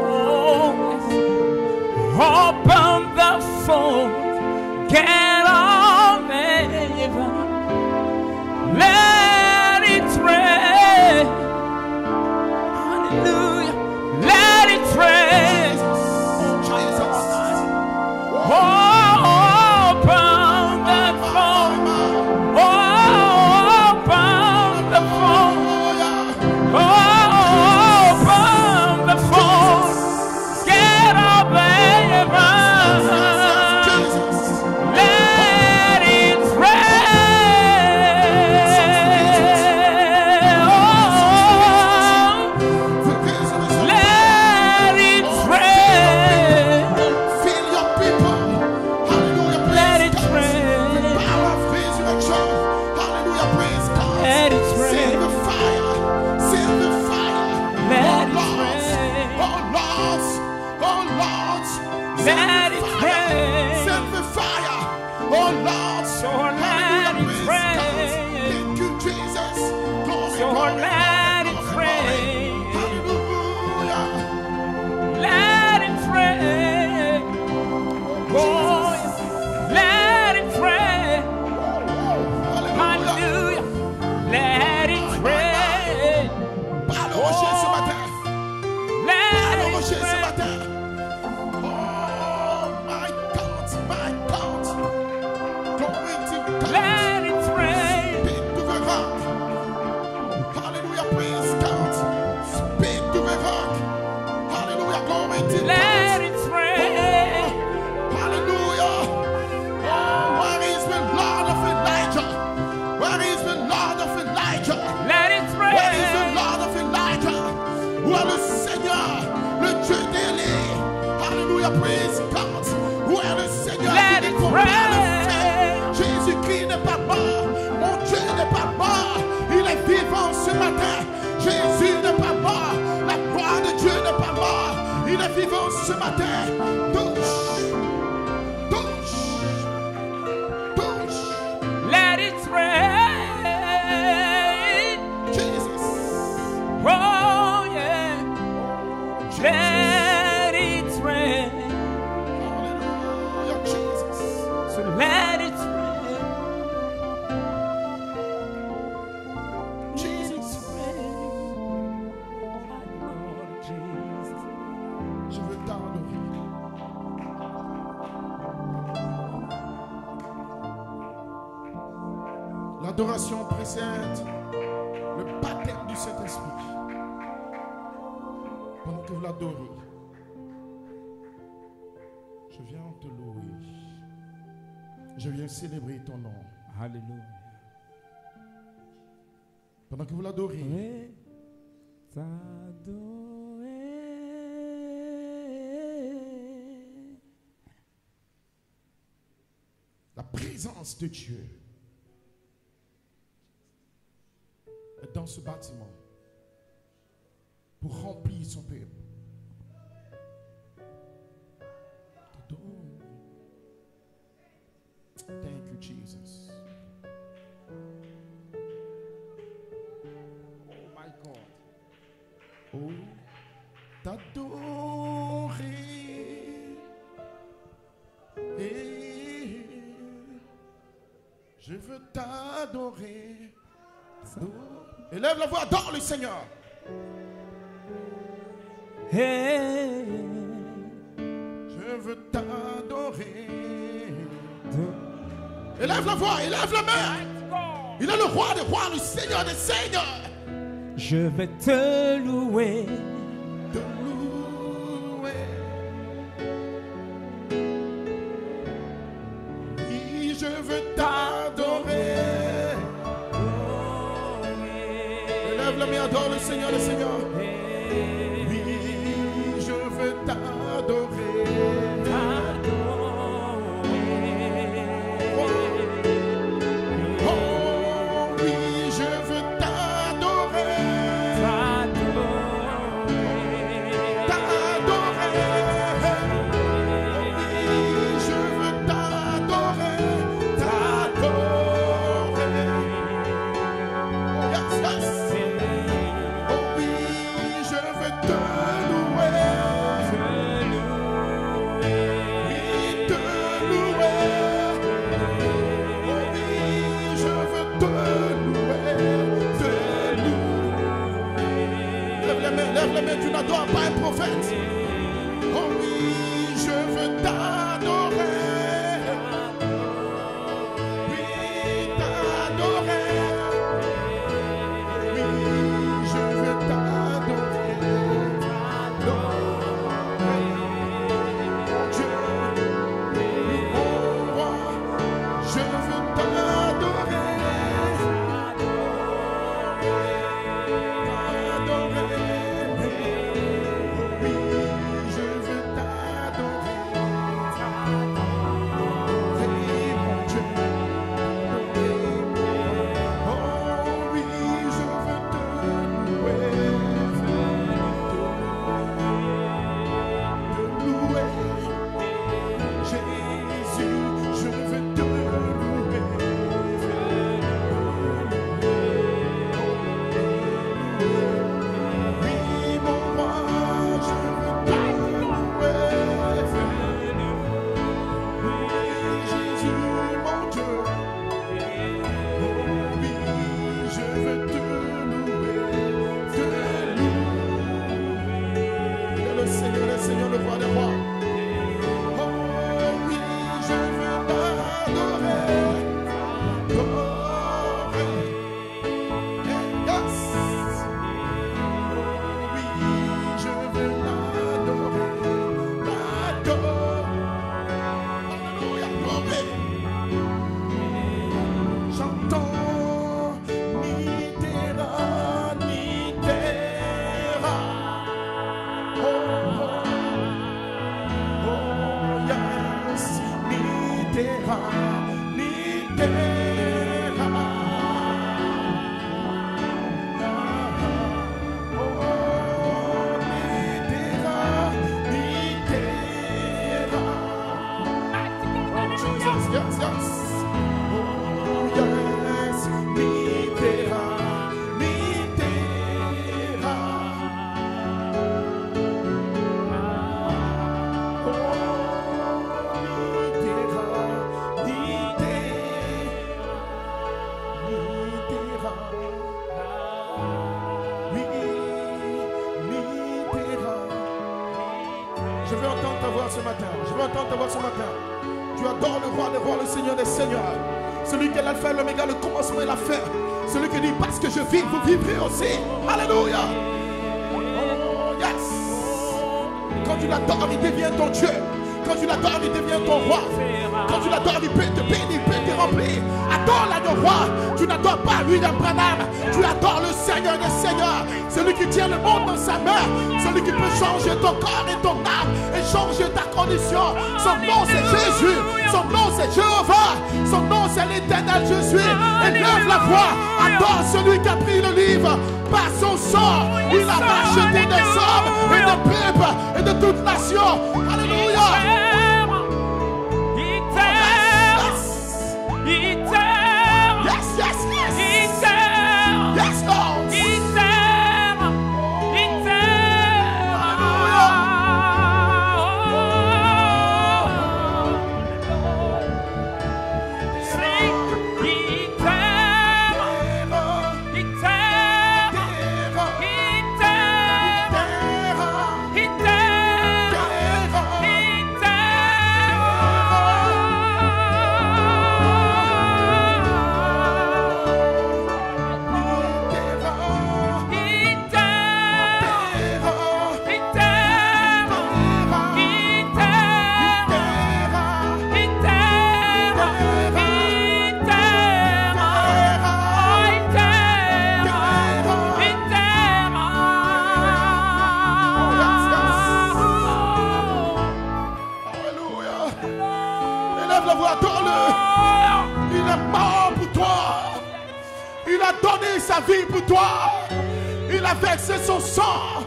Oh, yes. Open the phone, get on over. Let it rain. Hallelujah. Let it rain. Jesus. Open the phone. Open the phone. Open the phone. Get up, baby. Lord, let it rain. send the fire. Oh Lord, So let it rain. Thank you, Jesus. Glory, So glory, let glory, it glory. rain. Hallelujah. Let it rain. Oh, let it rain. Hallelujah. Let it rain. Parle au rocher ce matin. Let Parle au it rocher ce rain. matin. Oh my God, my God. Glory to God. Let it rain. Speak to the rock. Hallelujah, praise God. Speak to the rock. Hallelujah, glory to God. Let it rain. Hallelujah. Oh, where is the Lord of Elijah? Where is the Lord of Elijah? Let it Where is the rain. Lord of Elijah? Où est le Seigneur, le Dieu d'Élie? Hallelujah, praise God. Où est le Seigneur Let qui it combat le fait? rain. Jésus-Christ n'est pas mort. Mon Dieu n'est pas mort. Il est vivant ce matin. Jésus n'est pas mort. La gloire de Dieu n'est pas mort. Il est vivant ce matin. Touche. Touche. Touche. Let it rain. Jesus. Oh, yeah. Let it rain. Hallelujah, Jesus. So let it rain. Jesus. Lord Jesus. Je veux t'adorer. L'adoration précède le baptême du Saint-Esprit. Pendant que vous l'adorez, je viens te louer. Je viens célébrer ton nom. Hallelujah. Pendant que vous l'adorez, la présence de Dieu est dans ce bâtiment pour remplir son peuple. Thank you, Jesus. Oh my God. Oh, t'adorer. Je veux t'adorer. Élève la voix, adore le Seigneur. Hey. Je veux t'adorer. Élève la voix, élève la main. Il est le roi des rois, le Seigneur des seigneurs. Je vais te louer. Te louer. Oui, je veux t'adorer. Élève la main, adore le Seigneur des seigneurs. Oui, je veux t'adorer. Oh oui, je veux t'adorer. T'adorer. Oui, je veux t'adorer. T'adorer. Oh yes, yes. Oh oui, Je veux entendre ta voix ce matin. Je veux entendre ta voix ce matin. Tu adores le roi des rois, le Seigneur des seigneurs. Celui qui est l'alpha et l'oméga, le commencement et la fin. Celui qui dit parce que je vis, vous vivrez aussi. Alléluia. Oh, yes. Quand tu l'adores, il devient ton Dieu. Quand tu l'adores, il devient ton roi. Quand tu l'adores, il peut te bénir, il peut te remplir. Adore le roi. Tu n'adores pas William Branham. Tu adores le Seigneur des seigneurs. Celui qui tient le monde dans sa main. Celui qui peut changer ton corps et ton âme et changer ta condition. Son nom c'est Jésus. Son nom c'est Jéhovah. Son nom c'est l'Éternel je suis. Élève la voix. Adore celui qui a pris le livre. Par son sang, il a racheté des hommes et des peuples et de toute nation. Alléluia. Sa vie pour toi. Il a versé son sang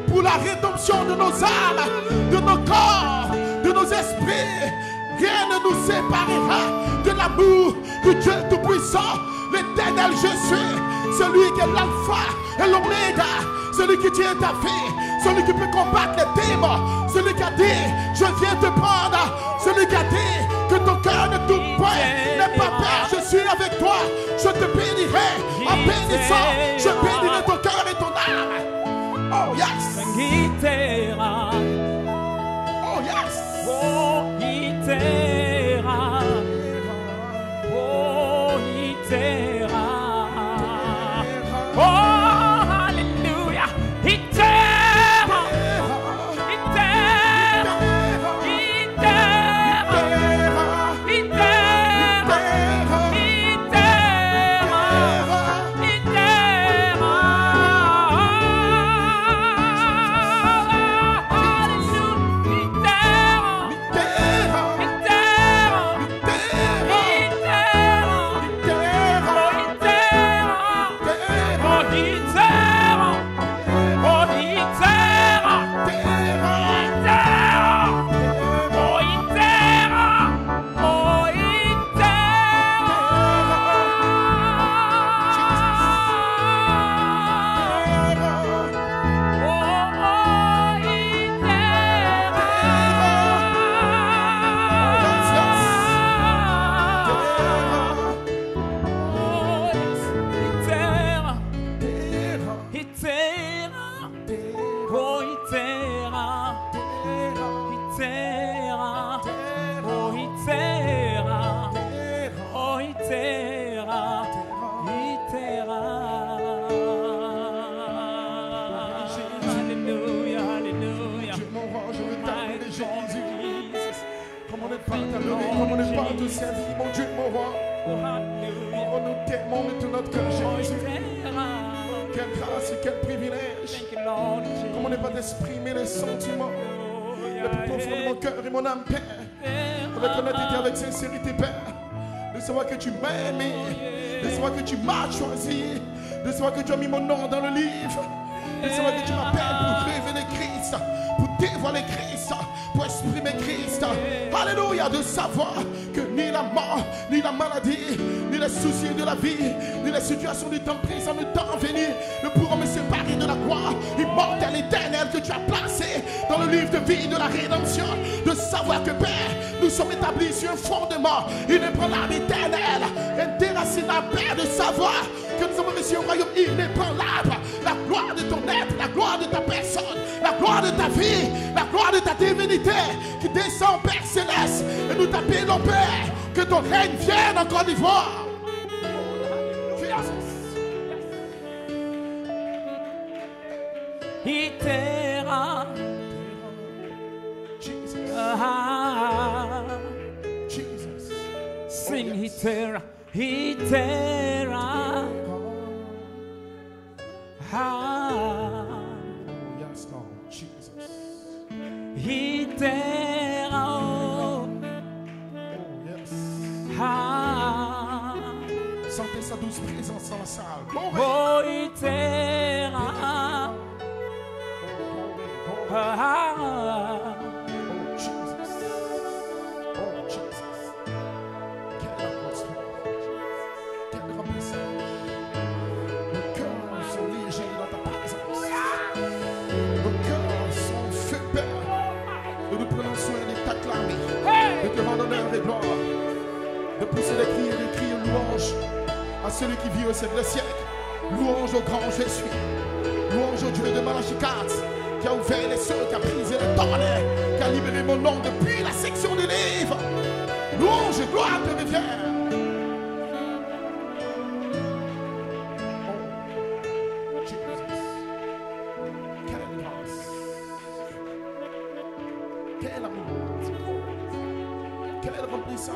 pour la rédemption de nos âmes, de nos corps, de nos esprits. Rien ne nous séparera de l'amour de Dieu Tout-Puissant, l'Éternel je suis, celui qui est l'alpha et l'oméga, celui qui tient ta vie, celui qui peut combattre les démons, celui qui a dit je viens te prendre, celui qui a dit que ton cœur ne tourne pas, n'aie pas peur, je suis avec toi, je te bénirai, en bénissant, je bénirai ton cœur et ton âme. Oh yes. Oh yes. Oh itera. Oh itera. Oh hallelujah. Itera. Itera. Comme on n'est pas de servir, mon Dieu, mon roi. Oh, nous t'aimons de tout notre cœur, Jésus. Quelle grâce et quel privilège. Comme on n'est pas d'exprimer les sentiments le plus profond de mon cœur et mon âme, Père. avec honnêteté, avec sincérité, Père. De savoir que tu m'as aimé, de savoir que tu m'as choisi, de savoir que tu as mis mon nom dans le livre, de savoir que tu m'appelles pour révéler Christ, pour dévoiler Christ, pour exprimer Christ. Alléluia, de savoir que ni la mort, ni la maladie, ni les soucis de la vie, ni les situations du temps présent, du temps à venir ne pourront me séparer de la gloire immortelle et éternelle que tu as placée dans le livre de vie de la rédemption. De savoir que Père, nous sommes établis sur un fondement inébranlable, éternel, indéracinable, Père, de savoir que nous avons reçu un royaume inébranlable, la gloire de ton être, la gloire de ta personne, la gloire de ta vie, la gloire de ta divinité qui descend, Père céleste, et nous t'appelons, Père, que ton règne vienne en Côte d'Ivoire. Itera, Jesus. Jesus. Sing Itera, Itera. Yes, Lord. Jesus. Itera. Oh, yes. Sentez sa douce présence dans la salle. Oh, Itera. Oh, Jesus. Oh, Jesus. Quelle atmosphère. Quel remplissage. Nos cœurs sont légers dans ta présence. Nos cœurs sont faits, Père. Nous nous prenons soin de t'acclamer, de te rendre honneur et gloire, de pousser des cris et des cris de louange à celui qui vit au siècle des siècles. Louange au grand je suis. Louange au Dieu de Malachi 4. Qui a ouvert les cieux, qui a brisé les tonnerres, qui a libéré mon nom depuis la section du livre. Louange et gloire te reviennent. Oh, Jesus. Quelle grâce. Quel amour. Quel remplissage.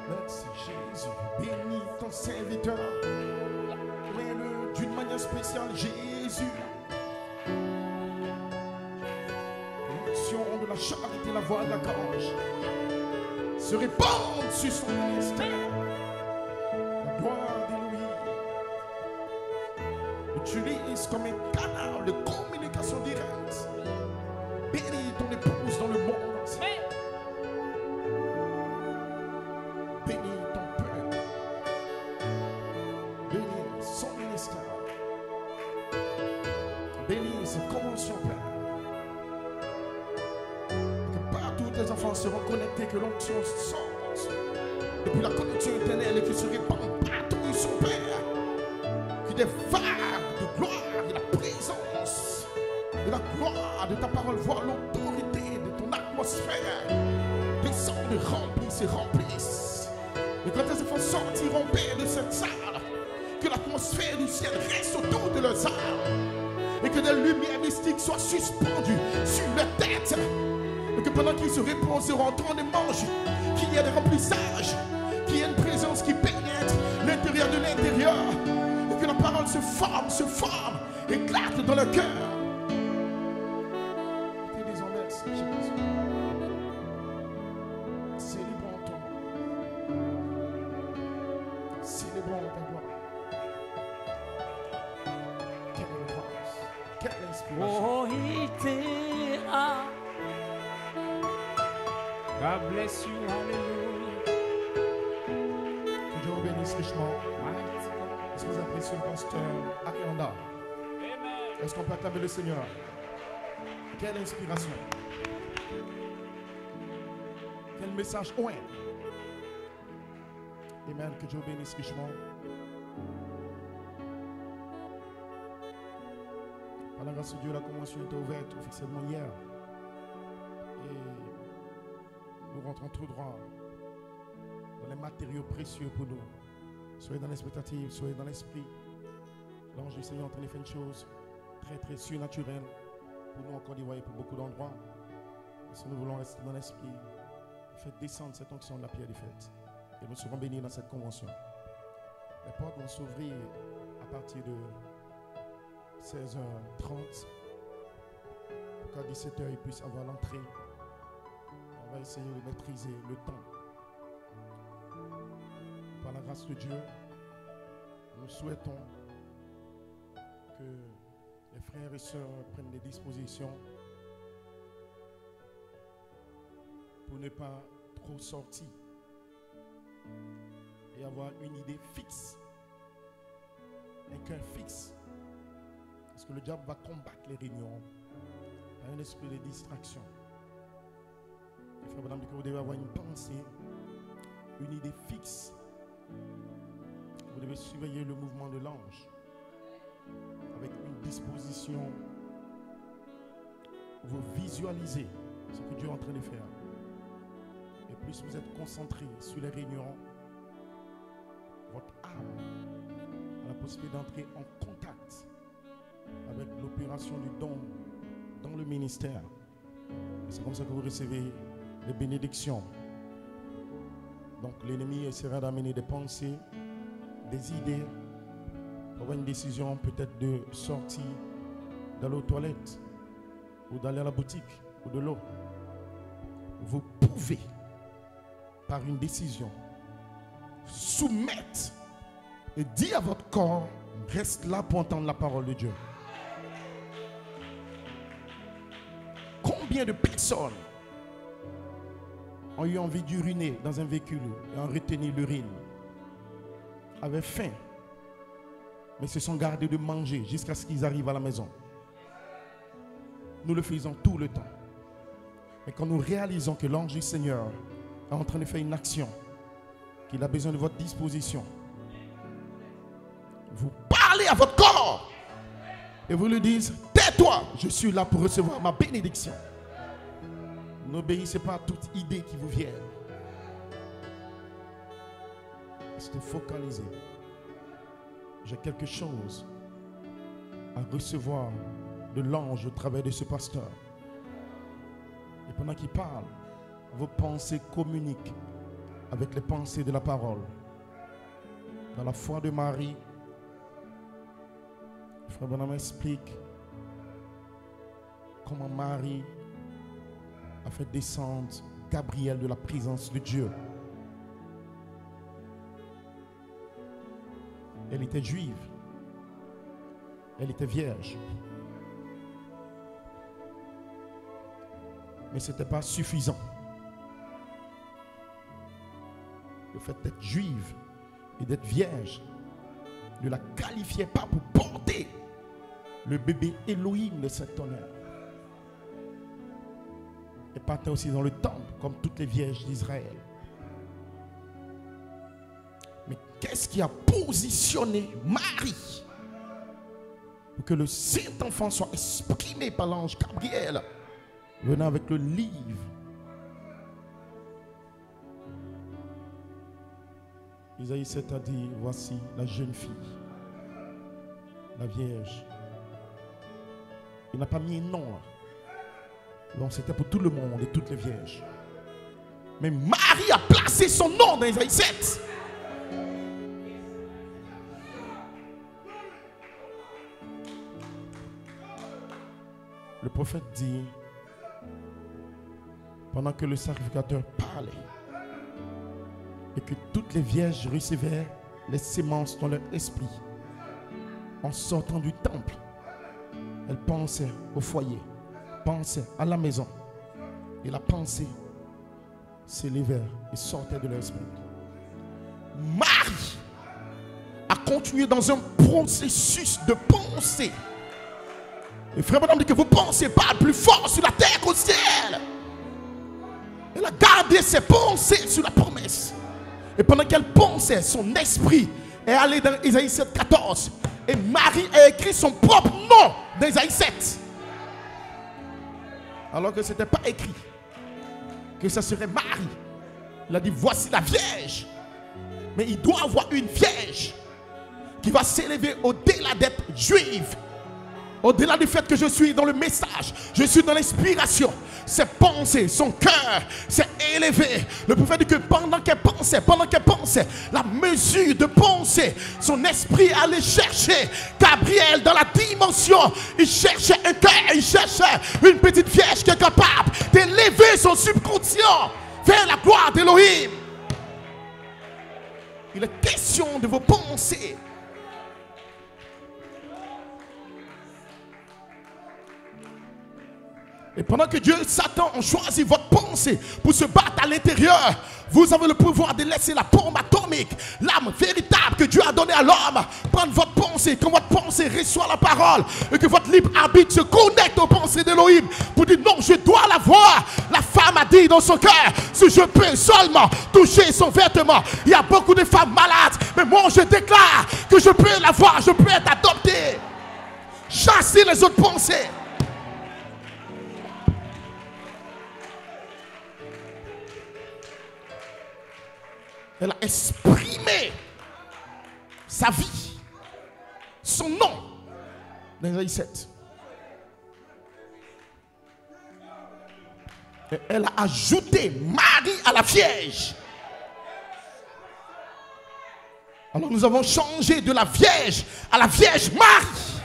Merci Jésus, bénis ton serviteur, mets-le d'une manière spéciale, Jésus. L'onction de la charité, la voix de la gorge se répand sur son ministère. La gloire de lui utilise comme un canal de communication directe. Bénis ton épouse dans le monde entier. Bénis ton peuple. Bénis son ministère. Bénis cette convention, Père. Que partout tes enfants seront connectés, que l'onction sorte depuis la connexion éternelle et qui se répand partout où ils sont, Père. Que des vagues de gloire, de la présence, de la gloire de ta parole, voir l'autorité de ton atmosphère descendre, remplisse et remplisse. Et quand tes enfants sortiront, Père, de cette salle, que l'atmosphère du ciel reste autour de leurs âmes. Et que des lumières mystiques soient suspendues sur leur tête. Et que pendant qu'ils se reposeront en train de manger, qu'il y ait des remplissages, qu'il y ait une présence qui pénètre l'intérieur de l'intérieur. Et que la parole se forme, éclate dans le cœur. Te disons merci, Jésus. Célébrons ton nom. Célébrons ta gloire. Quelle grâce, quelle inspiration. Oh, Itera. God bless you, hallelujah. Que Dieu vous bénisse richement. Est-ce que vous appréciez le pasteur Akanda? Est-ce qu'on peut acclamer le Seigneur? Quelle inspiration. Quel message. Ouais. Amen. Que Dieu vous bénisse richement. Par la grâce de Dieu, la convention était ouverte officiellement hier. Et nous rentrons tout droit dans les matériaux précieux pour nous. Soyez dans l'expectative, soyez dans l'esprit. L'ange du Seigneur est en train de faire une chose très très surnaturelle pour nous en Côte d'Ivoire et pour beaucoup d'endroits. Et si nous voulons rester dans l'esprit, faites descendre cette onction de la pierre des fêtes. Et nous serons bénis dans cette convention. Les portes vont s'ouvrir à partir de 16h30. Qu'à 17h, ils puissent avoir l'entrée. On va essayer de maîtriser le temps. Par la grâce de Dieu, nous souhaitons que les frères et sœurs prennent des dispositions pour ne pas trop sortir et avoir une idée fixe, un cœur fixe. Parce que le diable va combattre les réunions par un esprit de distraction. Frère Madame, vous devez avoir une pensée, une idée fixe. Vous devez surveiller le mouvement de l'ange avec une disposition. Vous visualisez ce que Dieu est en train de faire. Et plus vous êtes concentré sur les réunions, votre âme a la possibilité d'entrer en contact avec l'opération du don dans le ministère. C'est comme ça que vous recevez les bénédictions. Donc l'ennemi essaiera d'amener des pensées, des idées, pour avoir une décision peut-être de sortir d'aller aux toilettes ou d'aller à la boutique ou de l'eau. Vous pouvez, par une décision, soumettre et dire à votre corps, reste là pour entendre la parole de Dieu. Combien de personnes ont eu envie d'uriner dans un véhicule et ont retenu l'urine, avaient faim, mais se sont gardés de manger jusqu'à ce qu'ils arrivent à la maison? Nous le faisons tout le temps. Mais quand nous réalisons que l'ange du Seigneur est en train de faire une action, qu'il a besoin de votre disposition, vous parlez à votre corps et vous lui dites, tais-toi, je suis là pour recevoir ma bénédiction. N'obéissez pas à toute idée qui vous vient. Restez focalisé. J'ai quelque chose à recevoir de l'ange au travers de ce pasteur. Et pendant qu'il parle, vos pensées communiquent avec les pensées de la parole. Dans la foi de Marie, Frère Branham explique comment Marie a fait descendre Gabriel de la présence de Dieu. Elle était juive. Elle était vierge. Mais ce n'était pas suffisant. Le fait d'être juive et d'être vierge ne la qualifiait pas pour porter le bébé Elohim de cet honneur. Elle partait aussi dans le temple comme toutes les vierges d'Israël. Mais qu'est-ce qui a positionné Marie pour que le Saint-Enfant soit exprimé par l'ange Gabriel venant avec le livre? Isaïe 7 a dit, voici la jeune fille, la vierge. Il n'a pas mis un nom là. Donc c'était pour tout le monde et toutes les vierges. Mais Marie a placé son nom dans Isaïe 7. Le prophète dit, pendant que le sacrificateur parlait, et que toutes les vierges recevaient les sémences dans leur esprit, en sortant du temple, elles pensaient au foyer, pensaient à la maison, et la pensée s'élevait et sortait de leur esprit. Marie a continué dans un processus de pensée. Et frère Madame dit que vous ne pensez pas plus fort sur la terre qu'au ciel. Elle a gardé ses pensées sur la promesse. Et pendant qu'elle pensait, son esprit est allé dans Isaïe 7, 14. Et Marie a écrit son propre nom dans Isaïe 7. Alors que ce n'était pas écrit que ce serait Marie. Il a dit, voici la Vierge. Mais il doit avoir une Vierge qui va s'élever au-delà d'être juive. Au-delà du fait que je suis dans le message, je suis dans l'inspiration. ses pensées, son cœur s'est élevé. Le prophète dit que pendant qu'elle pensait, la mesure de pensée, son esprit allait chercher Gabriel dans la dimension. Il cherchait un cœur, il cherchait une petite vierge qui est capable d'élever son subconscient vers la gloire d'Élohim. Il est question de vos pensées. Et pendant que Dieu et Satan ont choisi votre pensée pour se battre à l'intérieur, vous avez le pouvoir de laisser la bombe atomique, l'âme véritable que Dieu a donnée à l'homme, prendre votre pensée. Quand votre pensée reçoit la parole et que votre libre arbitre se connecte aux pensées d'Élohim pour dire non, je dois la voir. La femme a dit dans son cœur, si je peux seulement toucher son vêtement. Il y a beaucoup de femmes malades, mais moi je déclare que je peux la voir, je peux être adopté. Chassez les autres pensées. Elle a exprimé sa vie, son nom, dans Isaïe 7. Et elle a ajouté Marie à la Vierge. Alors nous avons changé de la Vierge à la Vierge Marie.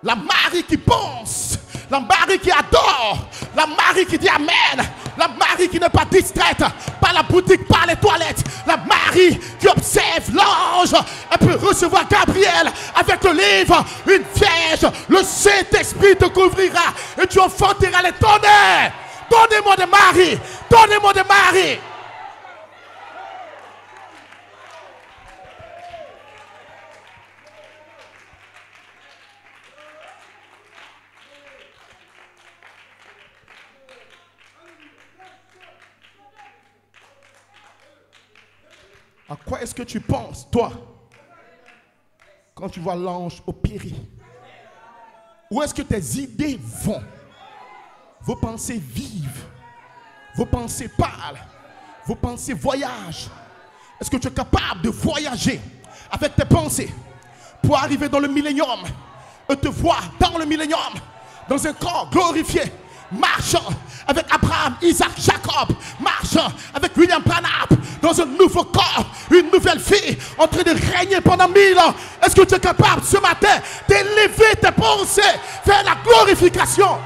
La Marie qui pense, la Marie qui adore, la Marie qui dit Amen, la Marie qui n'est pas distraite par la boutique, par les toilettes, la Marie qui observe l'ange. Elle peut recevoir Gabriel avec le livre, une vierge, le Saint-Esprit te couvrira et tu enfanteras les tonnerres. Donnez-moi de Marie, donnez-moi de Marie. À quoi est-ce que tu penses, toi, quand tu vois l'ange opérer? Où est-ce que tes idées vont? Vos pensées vivent, vos pensées parlent, vos pensées voyagent. Est-ce que tu es capable de voyager avec tes pensées pour arriver dans le millénium et te voir dans le millénium, dans un corps glorifié, marchant avec Abraham, Isaac, Jacob, marchant avec William Branham, dans un nouveau corps, une nouvelle vie, en train de régner pendant 1000 ans. Est-ce que tu es capable ce matin d'élever tes pensées vers la glorification?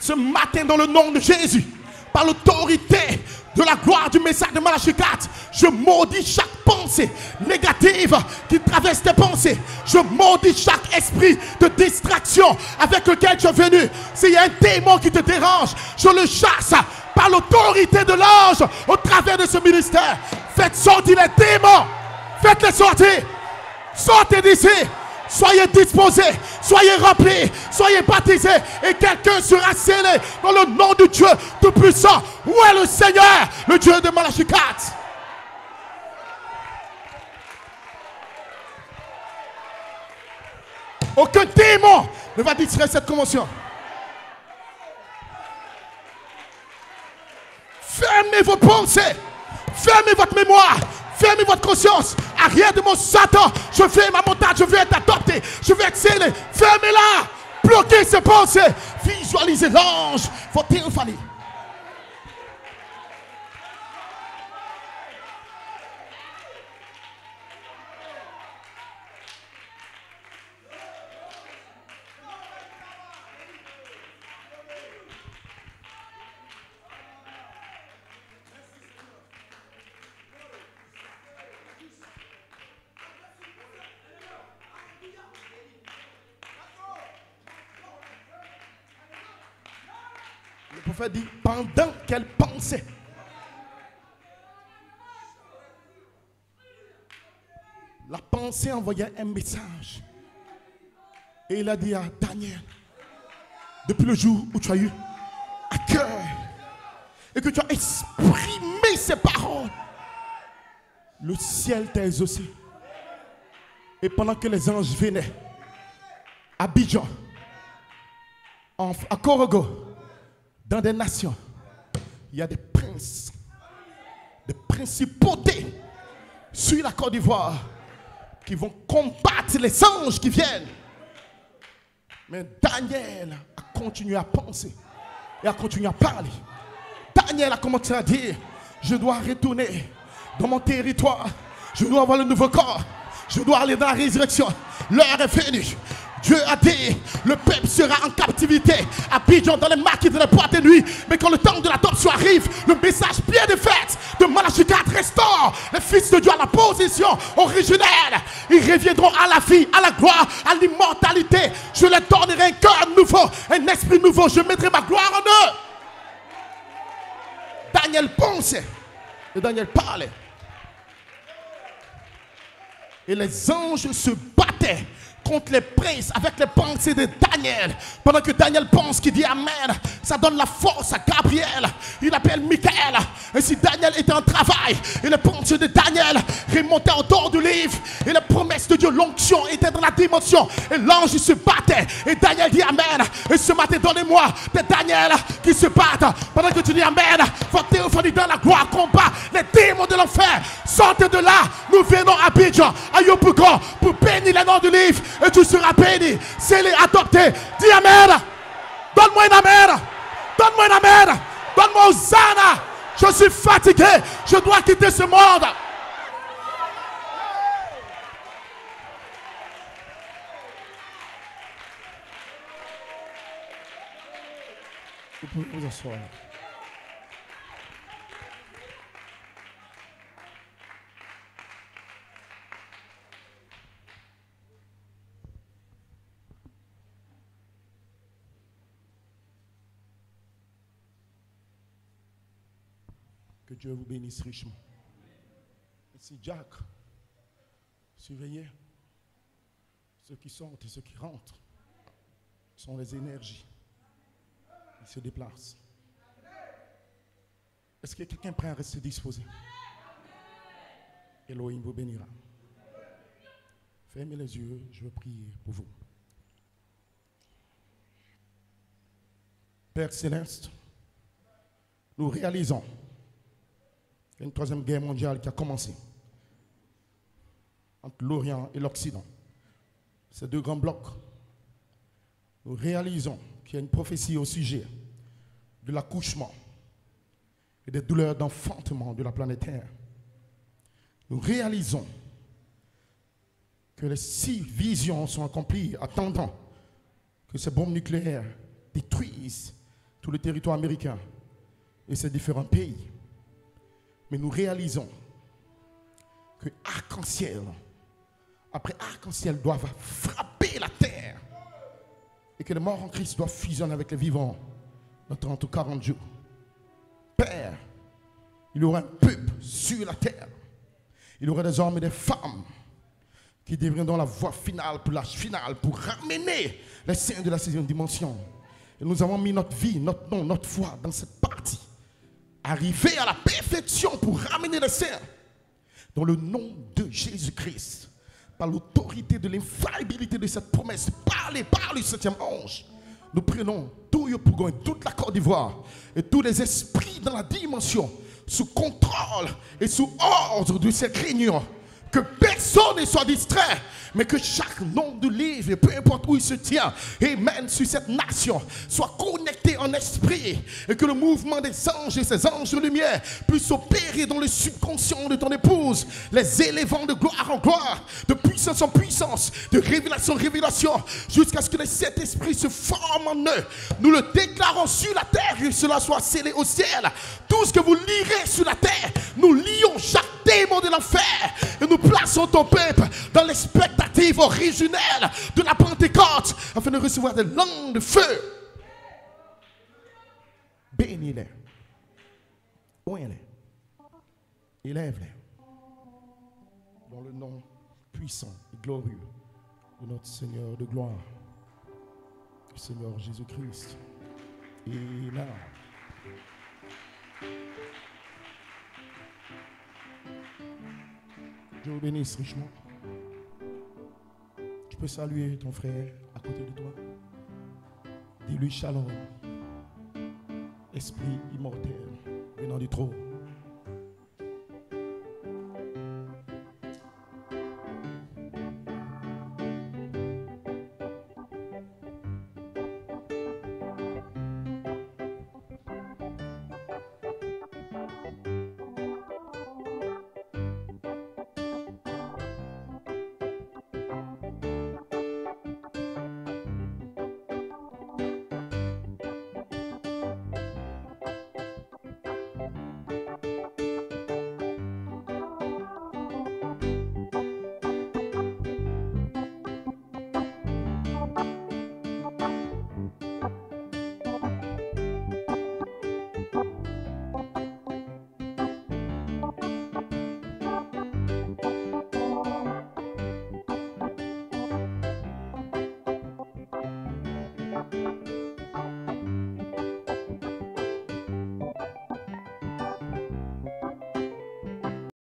Ce matin, dans le nom de Jésus, par l'autorité de la gloire du message de Malachie 4, je maudis chaque pensée négative qui traverse tes pensées. Je maudis chaque esprit de distraction avec lequel tu es venu. S'il y a un démon qui te dérange, je le chasse par l'autorité de l'ange au travers de ce ministère. Faites sortir les démons. Faites-les sortir. Sortez d'ici. Soyez disposés, soyez remplis, soyez baptisés et quelqu'un sera scellé dans le nom de Dieu Tout-Puissant. Où est le Seigneur, le Dieu de Malachie 4? Aucun démon ne va distraire cette convention. Fermez vos pensées, fermez votre mémoire. Fermez votre conscience. Arrière de mon Satan. Je fais ma montagne. Je veux être adopté. Je veux être scellé. Fermez-la. Bloquez ces pensées. Visualisez l'ange. Votre théophanie. Le prophète dit, pendant qu'elle pensait, la pensée envoyait un message. Et il a dit à Daniel, depuis le jour où tu as eu à cœur et que tu as exprimé ces paroles, le ciel t'a exaucé. Et pendant que les anges venaient à Abidjan, à Korogo, dans des nations, il y a des princes, des principautés sur la Côte d'Ivoire qui vont combattre les anges qui viennent Mais Daniel a continué à penser et a continué à parler. Daniel a commencé à dire, je dois retourner dans mon territoire. Je dois avoir le nouveau corps. Je dois aller dans la résurrection. L'heure est venue. Dieu a dit, le peuple sera en captivité, Abidjan dans les maquis de la boîte de nuit. Mais quand le temps de l'adoption arrive, le message bien de fête de Malachie 4 restaure les fils de Dieu à la position originelle. Ils reviendront à la vie, à la gloire, à l'immortalité. Je leur donnerai un cœur nouveau, un esprit nouveau. Je mettrai ma gloire en eux. Daniel pensait et Daniel parlait. Et les anges se battaient contre les princes avec les pensées de Daniel. Pendant que Daniel pense qu'il dit Amen, ça donne la force à Gabriel. Il appelle Michael. Et si Daniel était en travail, et les pensées de Daniel remontaient autour du livre, et les promesses de Dieu, l'onction était dans la dimension, et l'ange se battait. Et Daniel dit Amen. Et ce matin, donnez-moi des Daniel qui se battent. Pendant que tu dis Amen, votre théophanie dans la gloire combat les démons de l'enfer. Sortez de là. Nous venons à Abidjan, à Yopougon, pour bénir les noms du livre. Et tu seras béni, scellé, adopté. Dis Amen. Donne-moi une Amen. Donne-moi une Amen. Donne-moi Hosanna. Je suis fatigué. Je dois quitter ce monde. Vous pouvez vous asseoir. Que Dieu vous bénisse richement. Ici, Jack, surveillez. Ceux qui sortent et ceux qui rentrent sont les énergies. Ils se déplacent. Est-ce que quelqu'un est prêt à rester disposé? Elohim vous bénira. Fermez les yeux, je veux prier pour vous. Père Céleste, nous réalisons une troisième guerre mondiale qui a commencé entre l'Orient et l'Occident. Ces deux grands blocs. Nous réalisons qu'il y a une prophétie au sujet de l'accouchement et des douleurs d'enfantement de la planète Terre. Nous réalisons que les 6 visions sont accomplies, attendant que ces bombes nucléaires détruisent tout le territoire américain et ses différents pays. Mais nous réalisons que arc-en-ciel, après arc-en-ciel, doivent frapper la terre. Et que les morts en Christ doivent fusionner avec les vivants dans 30 ou 40 jours. Père, il y aura un peuple sur la terre. Il y aura des hommes et des femmes qui deviendront la voie finale pour l'âge final, pour ramener les saints de la 6e dimension. Et nous avons mis notre vie, notre nom, notre foi dans cette partie. Arriver à la perfection pour ramener les saints. Dans le nom de Jésus-Christ, par l'autorité de l'infaillibilité de cette promesse, parlée par le 7e ange, nous prenons tout Yopougon et toute la Côte d'Ivoire et tous les esprits dans la dimension sous contrôle et sous ordre de cette réunion. Que personne ne soit distrait, mais que chaque nom de livre, peu importe où il se tient, amen, sur cette nation, soit connecté en esprit, et que le mouvement des anges et ces anges de lumière puissent opérer dans le subconscient de ton épouse, les élevant de gloire en gloire, de puissance en puissance, de révélation en révélation, jusqu'à ce que les 7 esprits se forment en eux. Nous le déclarons sur la terre, et que cela soit scellé au ciel. Tout ce que vous lirez sur la terre, nous lions chaque démon de l'enfer, et nous plaçons ton peuple dans l'expectative originelle de la Pentecôte afin de recevoir des langues de feu. Bénis-les. Oins-les. Élève-les. Dans le nom puissant et glorieux de notre Seigneur de gloire, le Seigneur Jésus-Christ. Et là, Dieu vous bénisse richement. Tu peux saluer ton frère à côté de toi. Dis-lui shalom. Esprit immortel venant du trône.